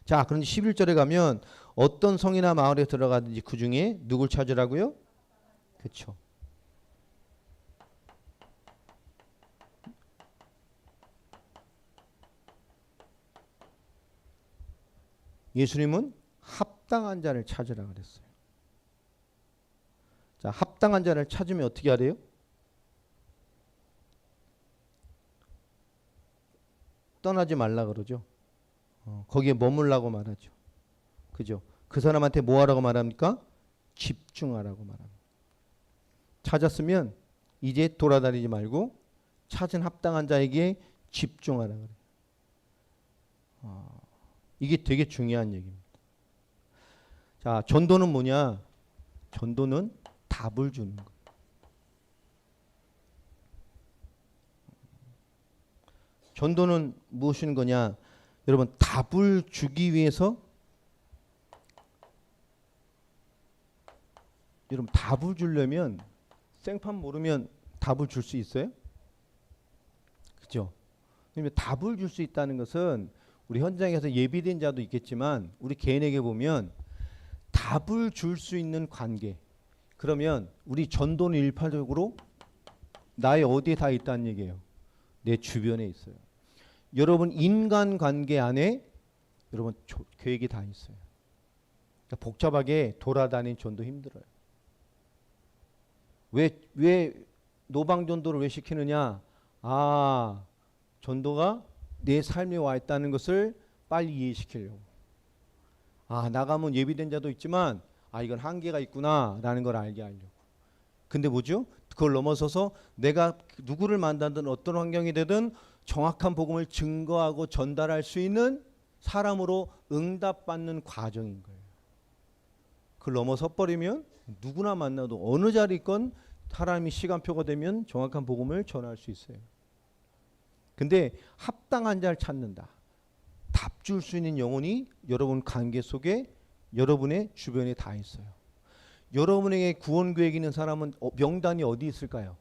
자, 그런데 11절에 가면 어떤 성이나 마을에 들어가든지 그 중에 누굴 찾으라고요? 그렇죠. 예수님은 합당한 자를 찾으라 그랬어요. 자, 합당한 자를 찾으면 어떻게 하래요? 떠나지 말라 그러죠. 거기에 머물라고 말하죠. 그죠? 그 사람한테 뭐 하라고 말합니까? 집중하라고 말합니다. 찾았으면 이제 돌아다니지 말고 찾은 합당한 자에게 집중하라 그래요. 이게 되게 중요한 얘기입니다. 자, 전도는 뭐냐? 전도는 답을 주는 거예요. 전도는 무엇인 거냐? 여러분, 답을 주기 위해서 여러분 답을 주려면 생판 모르면 답을 줄 수 있어요? 그죠? 그러면 답을 줄 수 있다는 것은 우리 현장에서 예비된 자도 있겠지만 우리 개인에게 보면 답을 줄 수 있는 관계. 그러면 우리 전도는 일파적으로 나의 어디에 다 있다는 얘기예요? 내 주변에 있어요. 여러분 인간관계 안에 여러분 계획이 다 있어요. 그러니까 복잡하게 돌아다니는 전도 힘들어요. 왜 노방전도를 왜 시키느냐? 전도가 내 삶에 와 있다는 것을 빨리 이해시키려고. 나가면 예비된 자도 있지만 이건 한계가 있구나라는 걸 알게 하려고. 근데 뭐죠? 그걸 넘어서서 내가 누구를 만나든 어떤 환경이 되든 정확한 복음을 증거하고 전달할 수 있는 사람으로 응답받는 과정인 거예요. 그걸 넘어서 버리면 누구나 만나도 어느 자리 있건 사람이 시간표가 되면 정확한 복음을 전할 수 있어요. 근데 합당한 자를 찾는다. 답 줄 수 있는 영혼이 여러분 관계 속에 여러분의 주변에 다 있어요. 여러분에게 구원 계획 있는 사람은 명단이 어디 있을까요?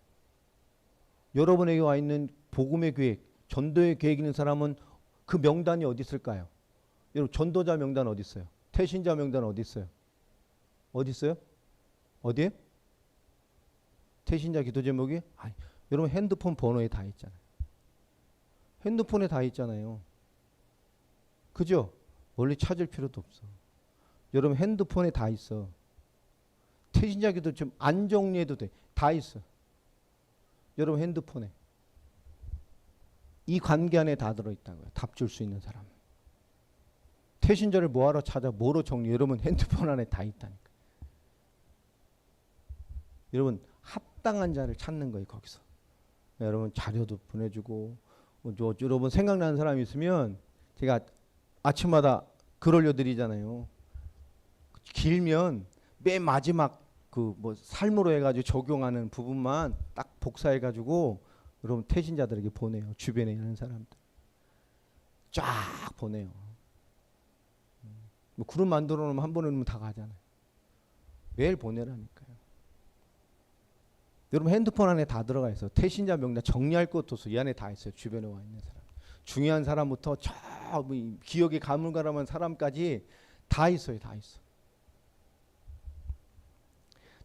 여러분에게 와 있는 복음의 계획, 전도의 계획 있는 사람은 그 명단이 어디 있을까요? 여러분 전도자 명단 어디 있어요? 태신자 명단 어디 있어요? 어디 있어요? 어디에? 태신자 기도 제목이? 아니, 여러분 핸드폰 번호에 다 있잖아요. 핸드폰에 다 있잖아요. 그죠? 멀리 찾을 필요도 없어. 여러분 핸드폰에 다 있어. 태신자 기도 좀 안 정리해도 돼. 다 있어. 여러분 핸드폰에. 이 관계 안에 다 들어있다고요. 답 줄 수 있는 사람. 태신자를 뭐하러 찾아? 뭐로 정리? 여러분 핸드폰 안에 다 있다니까. 여러분 합당한 자를 찾는 거예요. 거기서. 여러분 자료도 보내주고 여러분 생각나는 사람이 있으면 제가 아침마다 글 올려드리잖아요. 길면 맨 마지막 그 뭐 삶으로 해가지고 적용하는 부분만 딱 복사해가지고 여러분 태신자들에게 보내요. 주변에 있는 사람들 쫙 보내요. 뭐 그룹 만들어 놓으면 한 번에 넣으면 다 가잖아요. 매일 보내라니까요. 여러분 핸드폰 안에 다 들어가 있어. 태신자 명단 정리할 것도 없어. 이 안에 다 있어요. 주변에 와 있는 사람. 중요한 사람부터 저 뭐 기억에 가물가물한 사람까지 다 있어요. 다 있어.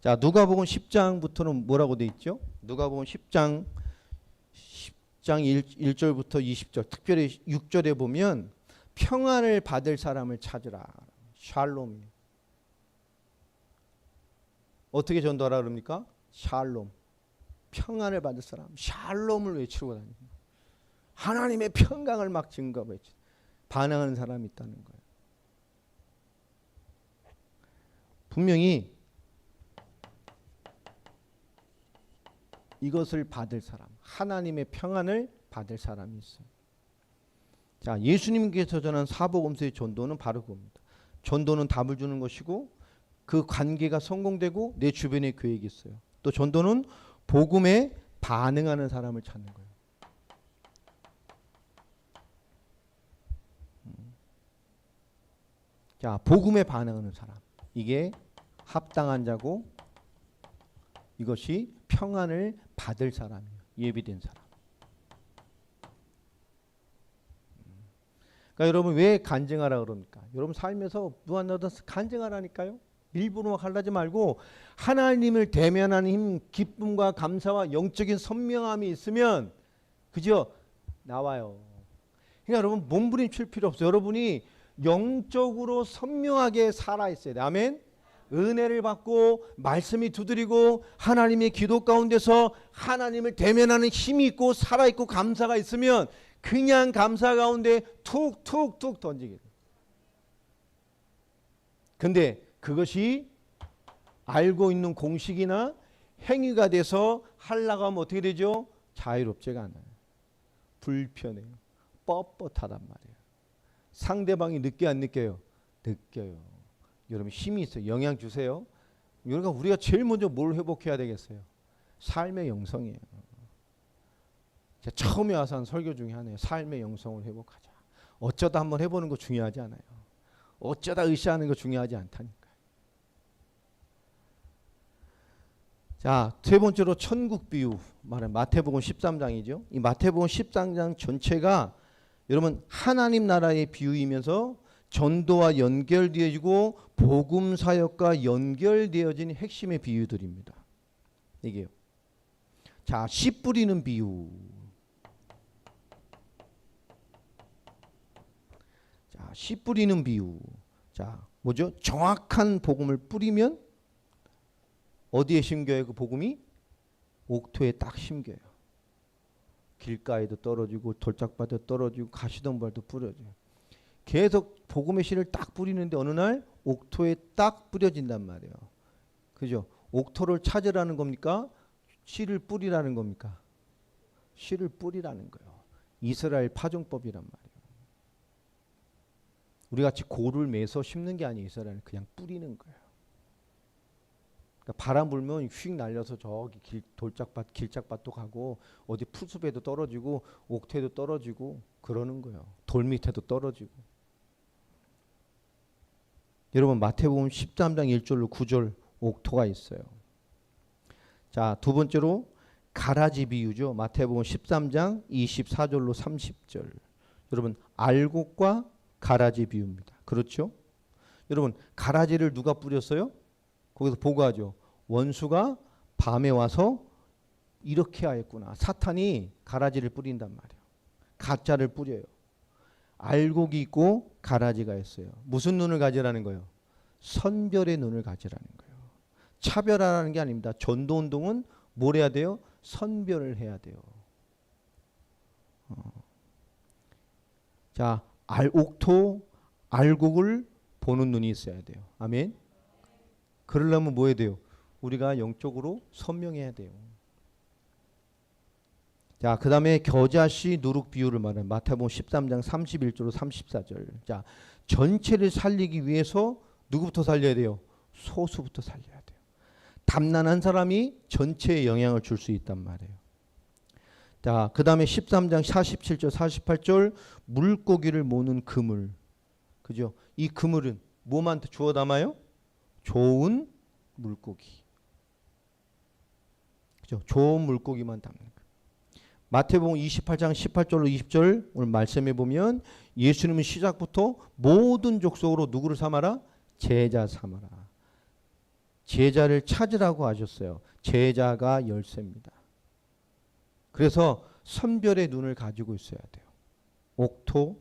자, 누가복음 10장부터는 뭐라고 돼 있죠? 누가복음 10장 1절부터 20절, 특별히 6절에 보면 평안을 받을 사람을 찾으라. 샬롬. 어떻게 전도하라 그럽니까? 샬롬. 평안을 받을 사람. 샬롬을 외치고 다닙니다. 하나님의 평강을 막 증거하고 반응하는 사람이 있다는 거예요. 분명히 이것을 받을 사람, 하나님의 평안을 받을 사람이 있어요. 자, 예수님께서 전한 사복음서의 전도는 바로 그겁니다. 전도는 답을 주는 것이고 그 관계가 성공되고 내 주변에 계획이 있어요. 또 전도는 복음에 반응하는 사람을 찾는 거예요. 자, 복음에 반응하는 사람. 이게 합당한 자고 이것이 평안을 받을 사람이에요. 예비된 사람. 그러니까 여러분 왜 간증하라 그럽니까? 여러분 삶에서 무한하다 간증하라니까요. 일부러 하려지 말고 하나님을 대면하는 힘, 기쁨과 감사와 영적인 선명함이 있으면 그죠? 나와요. 그러니까 여러분 몸부림칠 필요 없어요. 여러분이 영적으로 선명하게 살아있어야 돼. 아멘. 은혜를 받고 말씀이 두드리고 하나님의 기도 가운데서 하나님을 대면하는 힘이 있고 살아있고 감사가 있으면 그냥 감사 가운데 툭툭툭 던지게 돼. 근데 그것이 알고 있는 공식이나 행위가 돼서 하려고 하면 어떻게 되죠? 자유롭지가 않아요. 불편해요. 뻣뻣하단 말이에요. 상대방이 느껴 안 느껴요? 느껴요. 여러분 힘이 있어요. 영향 주세요. 그러니까 우리가 제일 먼저 뭘 회복해야 되겠어요? 삶의 영성이에요. 제가 처음에 와서 한 설교 중에 하나예요. 삶의 영성을 회복하자. 어쩌다 한번 해보는 거 중요하지 않아요. 어쩌다 으쌰하는 거 중요하지 않다니까요. 자, 세 번째로 천국 비유 말하는 마태복음 13장이죠. 이 마태복음 13장 전체가 여러분 하나님 나라의 비유이면서 전도와 연결되어지고 복음 사역과 연결되어진 핵심의 비유들입니다. 이게요. 자, 씨 뿌리는 비유. 자, 씨 뿌리는 비유. 자, 뭐죠? 정확한 복음을 뿌리면 어디에 심겨요? 그 복음이 옥토에 딱 심겨요. 길가에도 떨어지고 돌짝밭에도 떨어지고 가시덤불도 뿌려져요. 계속 복음의 씨를 딱 뿌리는데 어느 날 옥토에 딱 뿌려진단 말이에요. 그죠? 옥토를 찾으라는 겁니까? 씨를 뿌리라는 겁니까? 씨를 뿌리라는 거예요. 이스라엘 파종법이란 말이에요. 우리 같이 고를 매서 심는 게 아니에요. 이스라엘은 그냥 뿌리는 거예요. 그러니까 바람 불면 휙 날려서 저기 돌짝밭, 길짝밭도 가고 어디 풀숲에도 떨어지고 옥토에도 떨어지고 그러는 거예요. 돌 밑에도 떨어지고. 여러분 마태복음 13장 1절로 9절 옥토가 있어요. 자, 두 번째로 가라지 비유죠. 마태복음 13장 24절로 30절. 여러분 알곡과 가라지 비유입니다. 그렇죠? 여러분 가라지를 누가 뿌렸어요? 거기서 보고하죠. 원수가 밤에 와서 이렇게 하였구나. 사탄이 가라지를 뿌린단 말이에요. 가짜를 뿌려요. 알곡이 있고 가라지가 있어요. 무슨 눈을 가지라는 거예요? 선별의 눈을 가지라는 거예요. 차별하라는 게 아닙니다. 전도운동은 뭘 해야 돼요? 선별을 해야 돼요. 자, 옥토, 알곡을 보는 눈이 있어야 돼요. 아멘. 그러려면 뭐 해야 돼요? 우리가 영적으로 선명해야 돼요. 자, 그 다음에 겨자씨 누룩 비유를 말하는 마태복음 13장 31절로 34절. 자, 전체를 살리기 위해서 누구부터 살려야 돼요? 소수부터 살려야 돼요. 담난한 사람이 전체에 영향을 줄 수 있단 말이에요. 자, 그 다음에 13장 47절 48절 물고기를 모는 그물. 그죠? 이 그물은 뭐만 주워 담아요? 좋은 물고기. 그죠? 좋은 물고기만 담는 거예요. 마태복음 28장 18절로 20절 오늘 말씀해 보면 예수님은 시작부터 모든 족속으로 누구를 삼아라? 제자 삼아라. 제자를 찾으라고 하셨어요. 제자가 열쇠입니다. 그래서 선별의 눈을 가지고 있어야 돼요. 옥토,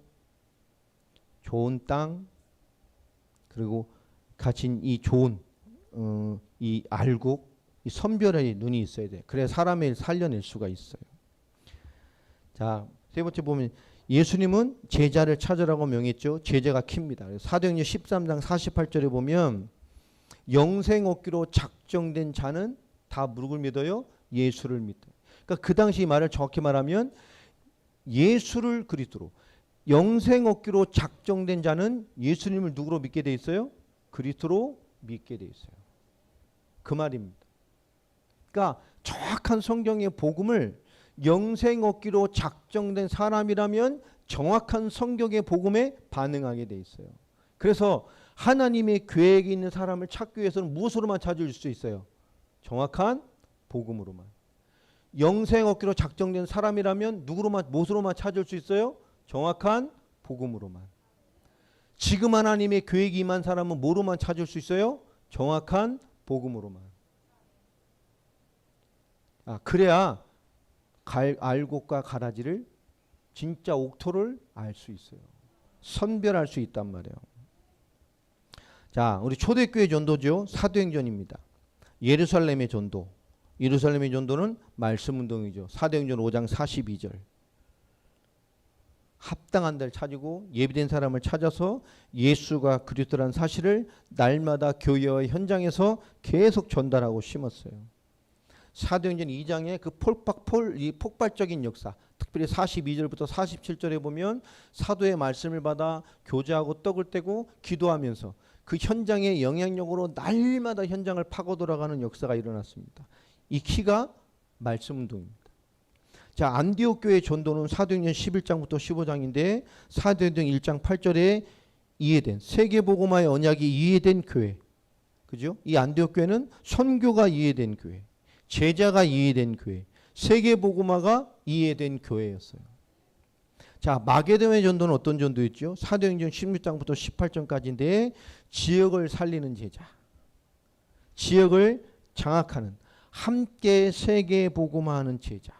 좋은 땅, 그리고 가진 이 좋은 이 알곡, 이 선별의 눈이 있어야 돼요. 그래야 사람을 살려낼 수가 있어요. 자, 세 번째 보면 예수님은 제자를 찾으라고 명했죠. 제자가 킵니다. 사도행전 13장 48절에 보면 영생 얻기로 작정된 자는 다 누구를 믿어요? 예수를 믿어요. 그러니까 그 당시 말을 정확히 말하면 예수를 그리스도로, 영생 얻기로 작정된 자는 예수님을 누구로 믿게 돼 있어요? 그리스도로 믿게 돼 있어요. 그 말입니다. 그러니까 정확한 성경의 복음을 영생 얻기로 작정된 사람이라면 정확한 성경의 복음에 반응하게 돼 있어요. 그래서 하나님의 계획이 있는 사람을 찾기 위해서는 무엇으로만 찾을 수 있어요? 정확한 복음으로만. 영생 얻기로 작정된 사람이라면 무엇으로만 찾을 수 있어요? 정확한 복음으로만. 지금 하나님의 계획이 임한 사람은 뭐로만 찾을 수 있어요? 정확한 복음으로만. 그래야 알곡과 가라지를 진짜 옥토를 알 수 있어요. 선별할 수 있단 말이에요. 자, 우리 초대교회 전도죠. 사도행전입니다. 예루살렘의 전도. 예루살렘의 전도는 말씀운동이죠. 사도행전 5장 42절. 합당한 데를 찾고 예비된 사람을 찾아서 예수가 그리스도라는 사실을 날마다 교회와 현장에서 계속 전달하고 심었어요. 사도행전 2장의 그 폭발적인 역사, 특별히 42절부터 47절에 보면 사도의 말씀을 받아 교제하고 떡을 떼고 기도하면서 그 현장의 영향력으로 날마다 현장을 파고 돌아가는 역사가 일어났습니다. 이 키가 말씀운동입니다. 자, 안디옥 교회 전도는 사도행전 11장부터 15장인데 사도행전 1장 8절에 이해된 세계복음화의 언약이 이해된 교회. 그죠? 이 안디옥 교회는 선교가 이해된 교회. 제자가 이해된 교회, 세계복음화가 이해된 교회였어요. 자, 마게도냐 전도는 어떤 전도였죠? 사도행전 16장부터 18장까지인데 지역을 살리는 제자, 지역을 장악하는, 함께 세계복음화하는 제자.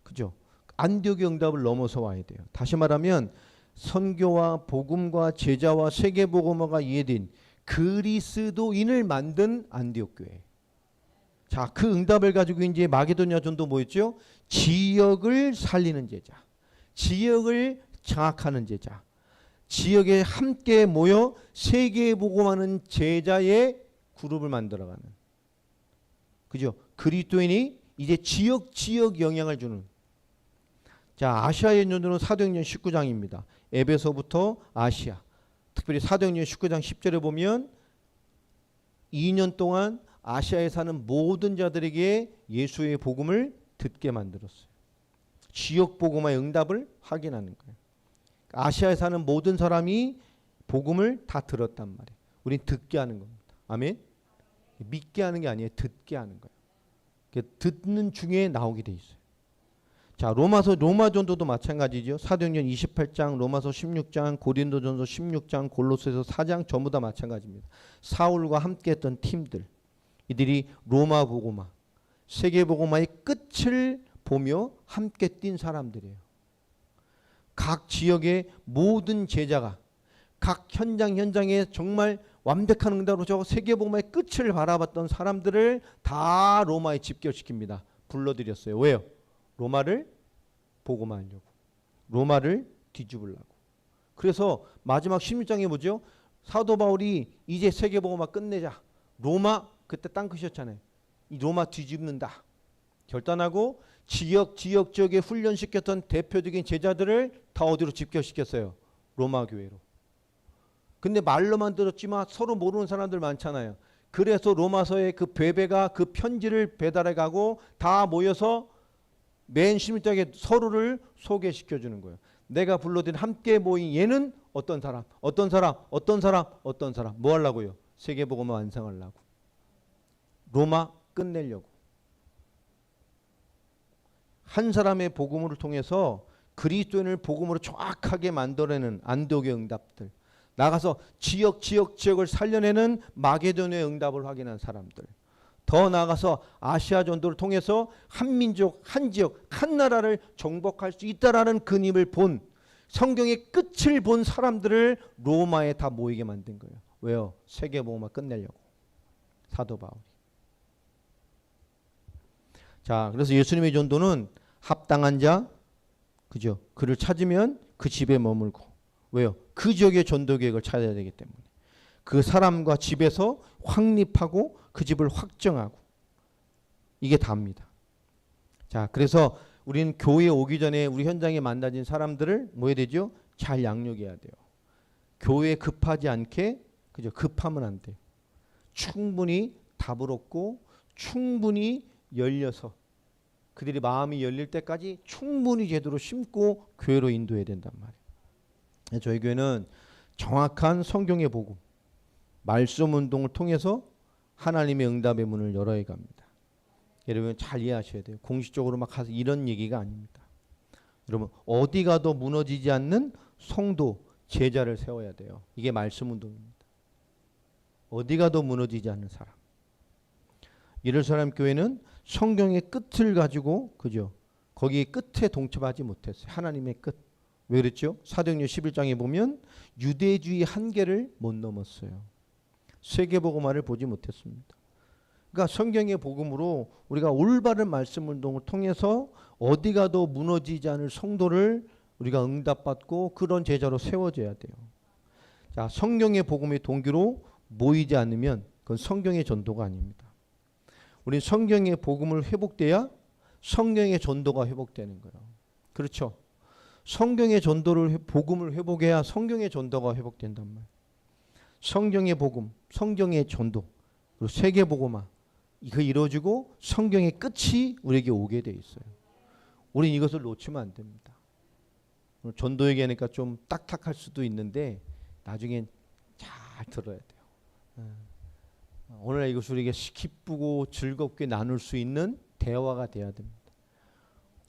그죠? 안디옥의 응답을 넘어서 와야 돼요. 다시 말하면 선교와 복음과 제자와 세계복음화가 이해된 그리스도인을 만든 안디옥 교회. 자, 그 응답을 가지고 이제 마게도냐 전도 뭐였죠? 지역을 살리는 제자, 지역을 장악하는 제자, 지역에 함께 모여 세계에 복음하는 제자의 그룹을 만들어가는. 그죠? 그리스도인이 이제 지역 영향을 주는. 자, 아시아의 전도는 사도행전 19장입니다. 에베소부터 아시아. 특별히 사도행전 19장 10절에 보면 2년 동안 아시아에 사는 모든 자들에게 예수의 복음을 듣게 만들었어요. 지역 복음화의 응답을 확인하는 거예요. 아시아에 사는 모든 사람이 복음을 다 들었단 말이에요. 우린 듣게 하는 겁니다. 아멘. 믿게 하는 게 아니에요. 듣게 하는 거예요. 듣는 중에 나오게 돼 있어요. 자, 로마 전도도 마찬가지죠. 사도행전 28장, 로마서 16장, 고린도전서 16장, 골로새서 4장 전부 다 마찬가지입니다. 사울과 함께했던 팀들, 이들이 로마 복음화, 세계 복음화의 끝을 보며 함께 뛴 사람들이에요. 각 지역의 모든 제자가 각 현장에 정말 완벽한 응답으로 저 세계 복음화의 끝을 바라봤던 사람들을 다 로마에 집결시킵니다. 불러들였어요. 왜요? 로마를 복음화하려고, 로마를 뒤집으려고. 그래서 마지막 16장에 뭐죠? 사도 바울이 이제 세계 복음화 끝내자. 로마 그때 땅끝이었잖아요. 이 로마 뒤집는다 결단하고 지역에 훈련시켰던 대표적인 제자들을 다 어디로 집결시켰어요? 로마 교회로. 근데 말로만 들었지만 서로 모르는 사람들 많잖아요. 그래서 로마서의 그 베베가 그 편지를 배달해 가고 다 모여서 맨 16장에 서로를 소개시켜 주는 거예요. 내가 불러드린 함께 모인 얘는 어떤 사람 뭐 하려고요? 세계복음화 완성하려고, 로마 끝내려고. 한 사람의 복음을 통해서 그리스도인을 복음으로 정확하게 만들어내는 안독의 응답들, 나가서 지역을 살려내는 마게도니아의 응답을 확인한 사람들, 더 나아가서 아시아 전도를 통해서 한 민족, 한 지역, 한 나라를 정복할 수 있다라는 그림을 본, 성경의 끝을 본 사람들을 로마에 다 모이게 만든 거예요. 왜요? 세계복음화 끝내려고, 사도 바울이. 자, 그래서 예수님의 전도는 합당한 자, 그죠? 그를 찾으면 그 집에 머물고. 왜요? 그 지역의 전도 계획을 찾아야 되기 때문에. 그 사람과 집에서 확립하고 그 집을 확정하고. 이게 다입니다. 자, 그래서 우리는 교회에 오기 전에 우리 현장에 만나진 사람들을 뭐 해야 되죠? 잘 양육해야 돼요. 교회에 급하지 않게, 그죠? 급하면 안 돼요. 충분히 답을 얻고 충분히 열려서 그들이 마음이 열릴 때까지 충분히 제대로 심고 교회로 인도해야 된단 말이에요. 저희 교회는 정확한 성경의 복음, 말씀 운동을 통해서 하나님의 응답의 문을 열어야 갑니다. 여러분 잘 이해하셔야 돼요. 공식적으로 막 가서 이런 얘기가 아닙니다. 여러분 어디 가도 무너지지 않는 성도, 제자를 세워야 돼요. 이게 말씀 운동입니다. 어디 가도 무너지지 않는 사람. 예루살렘 교회는 성경의 끝을 가지고, 그죠? 거기 끝에 동참하지 못했어요. 하나님의 끝. 왜 그랬죠? 사도행전 11장에 보면 유대주의 한계를 못 넘었어요. 세계복음화를 보지 못했습니다. 그러니까 성경의 복음으로 우리가 올바른 말씀 운동을 통해서 어디 가도 무너지지 않을 성도를 우리가 응답받고 그런 제자로 세워져야 돼요. 자, 성경의 복음의 동기로 모이지 않으면 그건 성경의 전도가 아닙니다. 우린 성경의 복음을 회복돼야 성경의 전도가 회복되는 거예요. 그렇죠? 성경의 전도를, 복음을 회복해야 성경의 전도가 회복된단 말이에요. 성경의 복음, 성경의 전도, 그리고 세계 복음화, 이거 이루어지고 성경의 끝이 우리에게 오게 돼 있어요. 우린 이것을 놓치면 안 됩니다. 전도 얘기하니까 좀 딱딱할 수도 있는데 나중엔 잘 들어야 돼요. 오늘날 이것을 우리에게 기쁘고 즐겁게 나눌 수 있는 대화가 돼야 됩니다.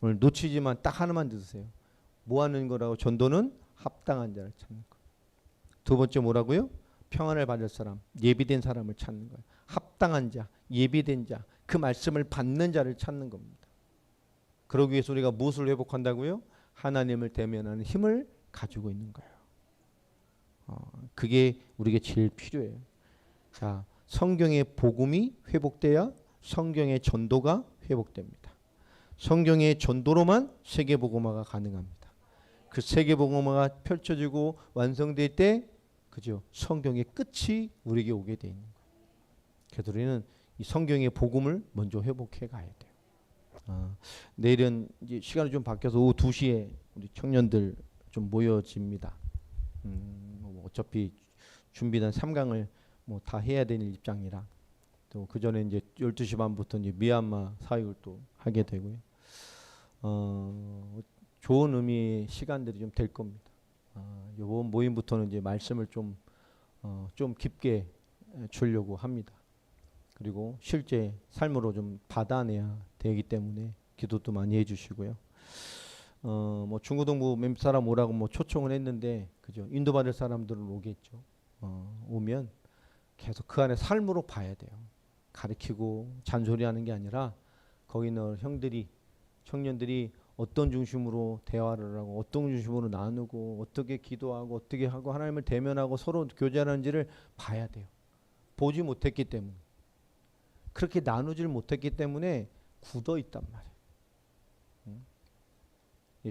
오늘 놓치지만 딱 하나만 들으세요. 뭐 하는 거라고? 전도는 합당한 자를 찾는 거. 두 번째 뭐라고요? 평안을 받을 사람, 예비된 사람을 찾는 거예요. 합당한 자, 예비된 자, 그 말씀을 받는 자를 찾는 겁니다. 그러기 위해서 우리가 무엇을 회복한다고요? 하나님을 대면하는 힘을 가지고 있는 거예요. 그게 우리에게 제일 필요해요. 자, 성경의 복음이 회복돼야 성경의 전도가 회복됩니다. 성경의 전도로만 세계복음화가 가능합니다. 그 세계복음화가 펼쳐지고 완성될 때, 그죠? 성경의 끝이 우리에게 오게 돼 있는 거예요. 그래서 우리는 이 성경의 복음을 먼저 회복해 가야 돼요. 내일은 이제 시간이 좀 바뀌어서 오후 2시에 우리 청년들 좀 모여집니다. 어차피 준비된 3강을 뭐 다 해야 되는 입장이라, 또 그 전에 이제 12시 반부터 이제 미얀마 사역을 또 하게 되고요. 좋은 의미의 시간들이 좀 될 겁니다. 이번 모임부터는 이제 말씀을 좀 깊게 주려고 합니다. 그리고 실제 삶으로 좀 받아내야 되기 때문에 기도도 많이 해주시고요. 뭐 중고등부 몇 사람 오라고 뭐 초청을 했는데, 그죠? 인도받을 사람들은 오겠죠. 오면 계속 그 안에 삶으로 봐야 돼요. 가르치고 잔소리하는 게 아니라 거기 있는 형들이, 청년들이 어떤 중심으로 대화를 하고 어떤 중심으로 나누고 어떻게 기도하고 어떻게 하고 하나님을 대면하고 서로 교제하는지를 봐야 돼요. 보지 못했기 때문에, 그렇게 나누질 못했기 때문에 굳어 있단 말이에요.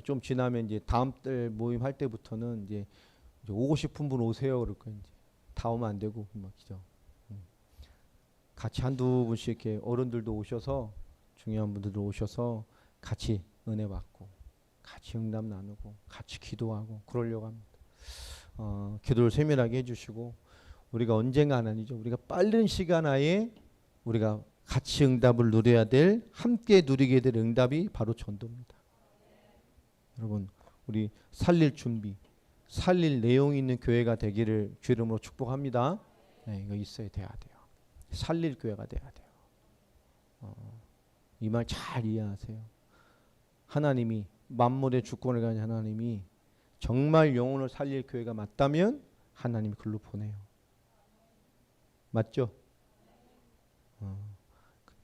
좀 지나면 이제 다음 달 모임 할 때부터는 이제 오고 싶은 분 오세요 그럴 거예요. 이제 다 오면 안 되고 막죠. 같이 한두 분씩 이렇게 어른들도 오셔서, 중요한 분들도 오셔서 같이 은혜 받고 같이 응답 나누고 같이 기도하고 그러려고 합니다. 기도를 세밀하게 해주시고, 우리가 언젠가 아니죠. 우리가 빠른 시간 안에 우리가 같이 응답을 누려야 될, 함께 누리게 될 응답이 바로 전도입니다. 여러분, 우리 살릴 준비, 살릴 내용이 있는 교회가 되기를 주 이름으로 축복합니다. 네, 이거 있어야 돼요. 살릴 교회가 돼야 돼요. 이 말 잘 이해하세요. 하나님이, 만물의 주권을 가진 하나님이 정말 영혼을 살릴 교회가 맞다면 하나님이 글로 보내요. 맞죠?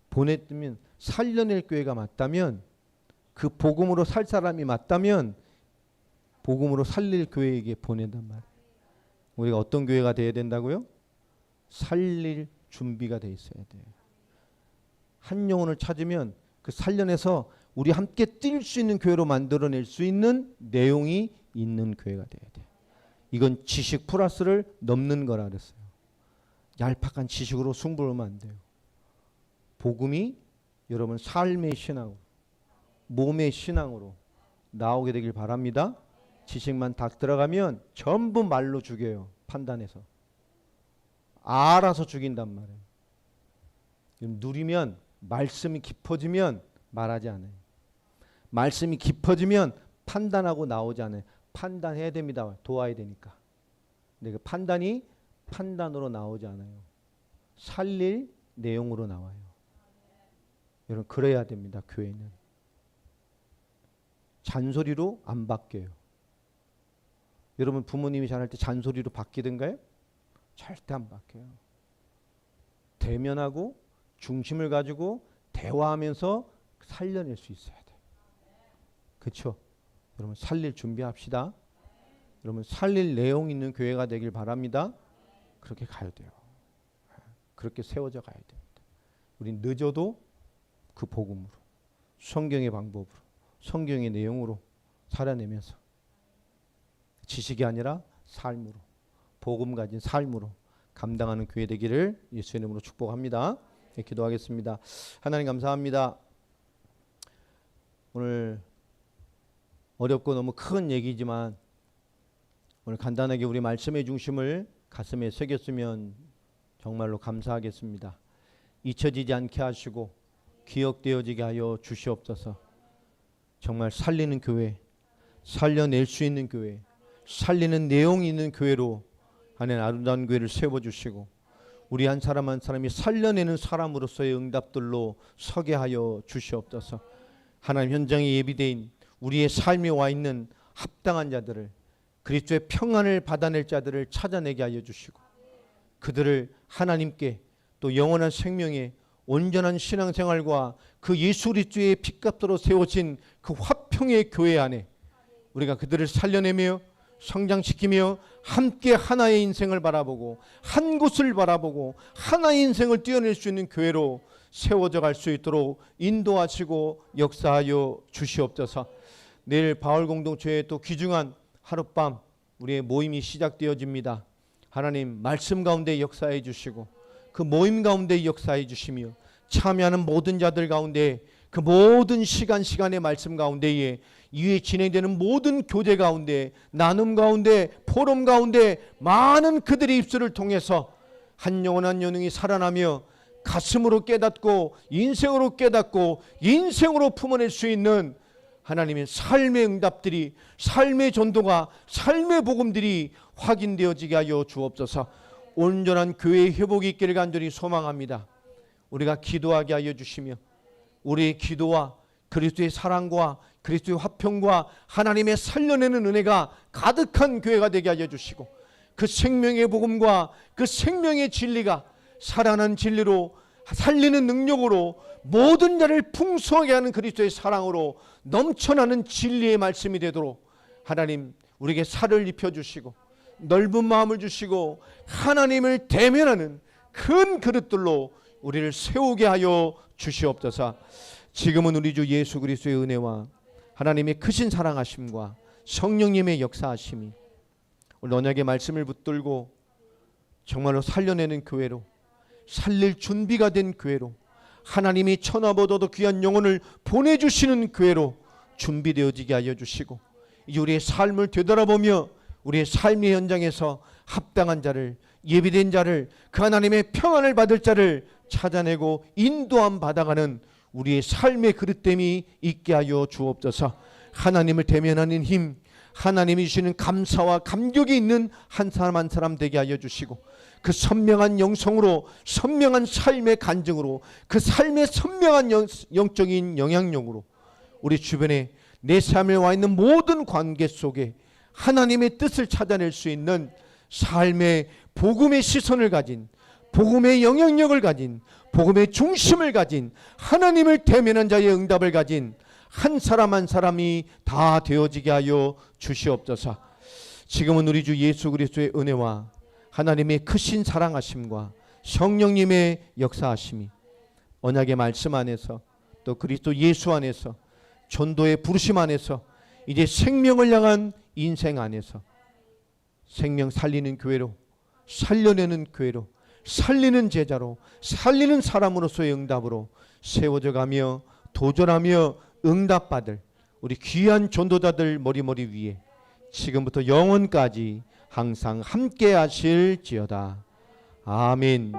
보냈으면, 살려낼 교회가 맞다면, 그 복음으로 살 사람이 맞다면 복음으로 살릴 교회에게 보낸단 말이에요. 우리가 어떤 교회가 되어야 된다고요? 살릴 준비가 돼 있어야 돼요. 한 영혼을 찾으면 그 살려내서 우리 함께 뛸 수 있는 교회로 만들어낼 수 있는 내용이 있는 교회가 돼야 돼요. 이건 지식 플러스를 넘는 거라 그랬어요. 얄팍한 지식으로 승부를 하면 안 돼요. 복음이 여러분 삶의 신앙으로, 몸의 신앙으로 나오게 되길 바랍니다. 지식만 딱 들어가면 전부 말로 죽여요. 판단해서 알아서 죽인단 말이에요. 누리면, 말씀이 깊어지면 말하지 않아요. 말씀이 깊어지면 판단하고 나오지 않아요. 판단해야 됩니다. 도와야 되니까. 근데 그 판단이 판단으로 나오지 않아요. 살릴 내용으로 나와요. 여러분, 그래야 됩니다. 교회는 잔소리로 안 바뀌어요. 여러분, 부모님이 잘할 때 잔소리로 바뀌던가요? 절대 안 바뀌어요. 대면하고 중심을 가지고 대화하면서 살려낼 수 있어야 돼요. 그렇죠? 여러분, 살릴 준비합시다. 여러분, 살릴 내용 있는 교회가 되길 바랍니다. 그렇게 가야 돼요. 그렇게 세워져 가야 됩니다. 우린 늦어도 그 복음으로, 성경의 방법으로, 성경의 내용으로 살아내면서 지식이 아니라 삶으로, 복음 가진 삶으로 감당하는 교회 되기를 예수의 이름으로 축복합니다. 네, 기도하겠습니다. 하나님 감사합니다. 오늘 어렵고 너무 큰 얘기지만 오늘 간단하게 우리 말씀의 중심을 가슴에 새겼으면 정말로 감사하겠습니다. 잊혀지지 않게 하시고 기억되어지게 하여 주시옵소서. 정말 살리는 교회, 살려낼 수 있는 교회, 살리는 내용이 있는 교회로 하나님 아름다운 교회를 세워주시고, 우리 한 사람 한 사람이 살려내는 사람으로서의 응답들로 서게 하여 주시옵소서. 하나님, 현장에 예비된 우리의 삶에 와 있는 합당한 자들을, 그리스도의 평안을 받아낼 자들을 찾아내게 하여 주시고, 그들을 하나님께 또 영원한 생명에 온전한 신앙생활과 그 예수 그리스도의 핏값으로 세워진 그 화평의 교회 안에 우리가 그들을 살려내며 성장시키며 함께 하나의 인생을 바라보고 한 곳을 바라보고 하나의 인생을 띄어낼 수 있는 교회로 세워져 갈 수 있도록 인도하시고 역사하여 주시옵소서. 내일 바울 공동체의 또 귀중한 하룻밤 우리의 모임이 시작되어집니다. 하나님, 말씀 가운데 역사해 주시고 그 모임 가운데 역사해 주시며 참여하는 모든 자들 가운데 그 모든 시간의 말씀 가운데에 이후에 진행되는 모든 교제 가운데, 나눔 가운데, 포럼 가운데 많은 그들의 입술을 통해서 한 영혼 한 영혼이 살아나며 가슴으로 깨닫고 인생으로 깨닫고 인생으로 품어낼 수 있는 하나님의 삶의 응답들이, 삶의 전도가, 삶의 복음들이 확인되어지게 하여 주옵소서. 온전한 교회의 회복이 있기를 간절히 소망합니다. 우리가 기도하게 하여 주시며 우리의 기도와 그리스도의 사랑과 그리스도의 화평과 하나님의 살려내는 은혜가 가득한 교회가 되게 하여 주시고, 그 생명의 복음과 그 생명의 진리가 살아난 진리로, 살리는 능력으로, 모든 자를 풍성하게 하는 그리스도의 사랑으로 넘쳐나는 진리의 말씀이 되도록 하나님 우리에게 살을 입혀주시고 넓은 마음을 주시고 하나님을 대면하는 큰 그릇들로 우리를 세우게 하여 주시옵소서. 지금은 우리 주 예수 그리스도의 은혜와 하나님의 크신 사랑하심과 성령님의 역사하심이 오늘 언약의 말씀을 붙들고 정말로 살려내는 교회로, 살릴 준비가 된 교회로, 하나님이 천하보다도 귀한 영혼을 보내주시는 교회로 준비되어지게 하여 주시고, 이제 우리의 삶을 되돌아보며 우리의 삶의 현장에서 합당한 자를, 예비된 자를, 그 하나님의 평안을 받을 자를 찾아내고 인도함 받아가는 우리의 삶의 그릇됨이 있게 하여 주옵소서. 하나님을 대면하는 힘, 하나님이 주시는 감사와 감격이 있는 한 사람 한 사람 되게 하여 주시고, 그 선명한 영성으로, 선명한 삶의 간증으로, 그 삶의 선명한 영적인 영향력으로 우리 주변에 내 삶에 와 있는 모든 관계 속에 하나님의 뜻을 찾아낼 수 있는 삶의 복음의 시선을 가진, 복음의 영향력을 가진, 복음의 중심을 가진, 하나님을 대면한 자의 응답을 가진 한 사람 한 사람이 다 되어지게 하여 주시옵소서. 지금은 우리 주 예수 그리스도의 은혜와 하나님의 크신 사랑하심과 성령님의 역사하심이 언약의 말씀 안에서, 또 그리스도 예수 안에서, 전도의 부르심 안에서, 이제 생명을 향한 인생 안에서 생명 살리는 교회로, 살려내는 교회로, 살리는 제자로, 살리는 사람으로서의 응답으로 세워져 가며 도전하며 응답받을 우리 귀한 전도자들 머리머리 위에 지금부터 영원까지 항상 함께 하실지어다. 아멘.